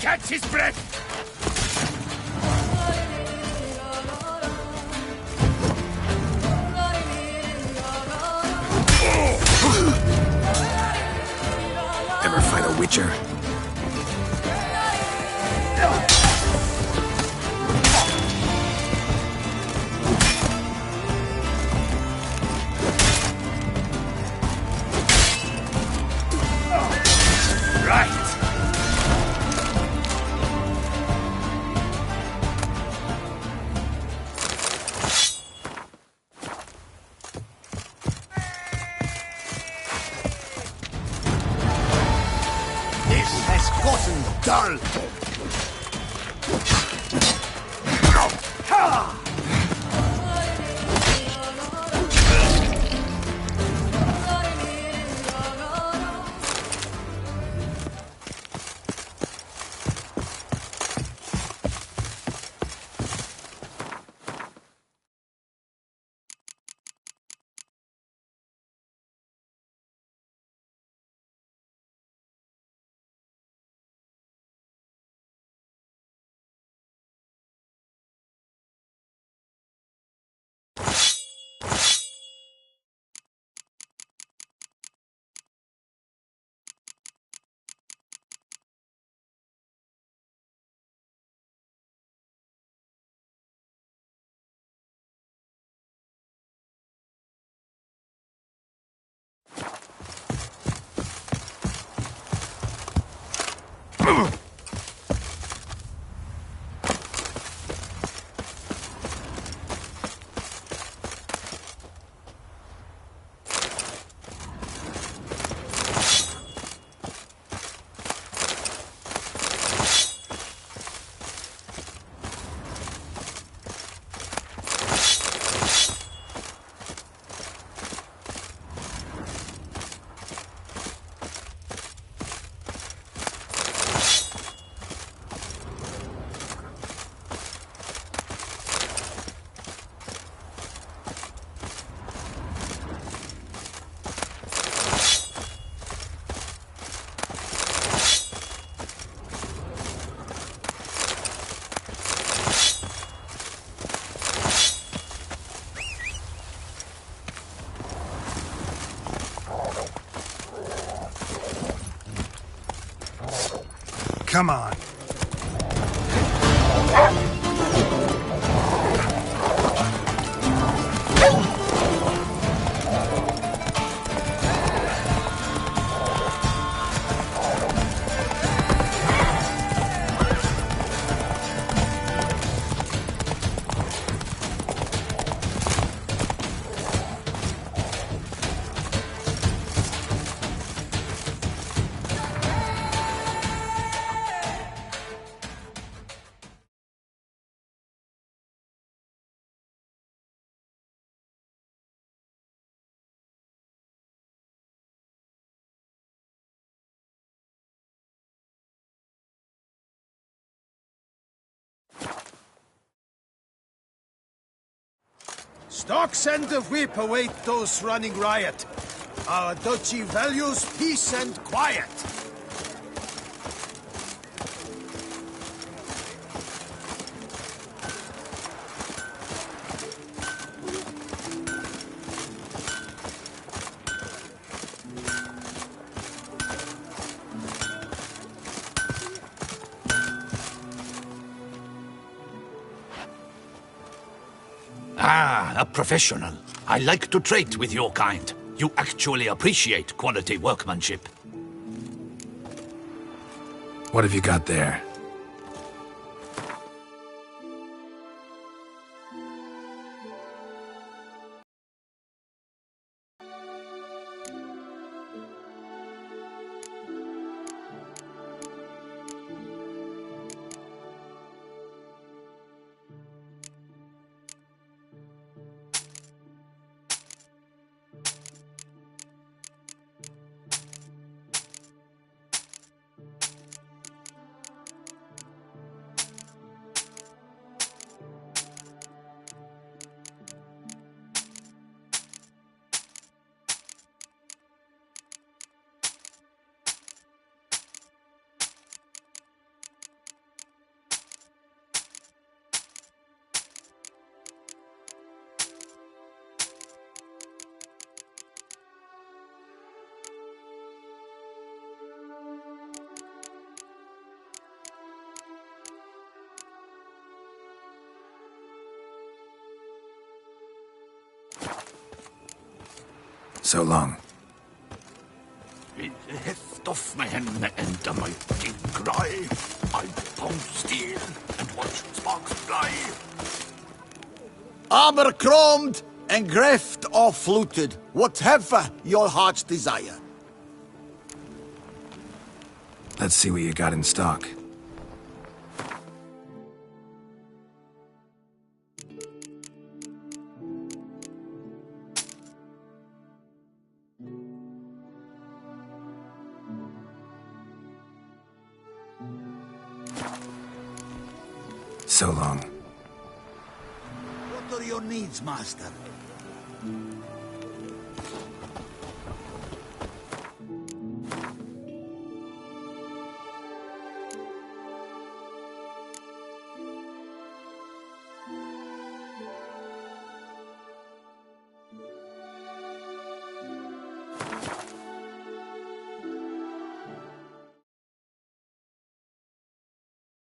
Speaker 6: catch his breath!
Speaker 2: Ever fight a witcher?
Speaker 6: Dull!
Speaker 1: Come on.
Speaker 6: Stocks and the whip await those running riot. Our duchy values peace and quiet.
Speaker 15: Ah, a professional. I like to trade with your kind. You actually appreciate quality workmanship.
Speaker 1: What have you got there?
Speaker 2: So long.
Speaker 15: With the heft of man and a mighty cry, I pound steel and watch sparks fly.
Speaker 6: Armor chromed and greft or fluted, whatever your heart's desire.
Speaker 2: Let's see what you got in stock. So long.
Speaker 6: What are your needs, master?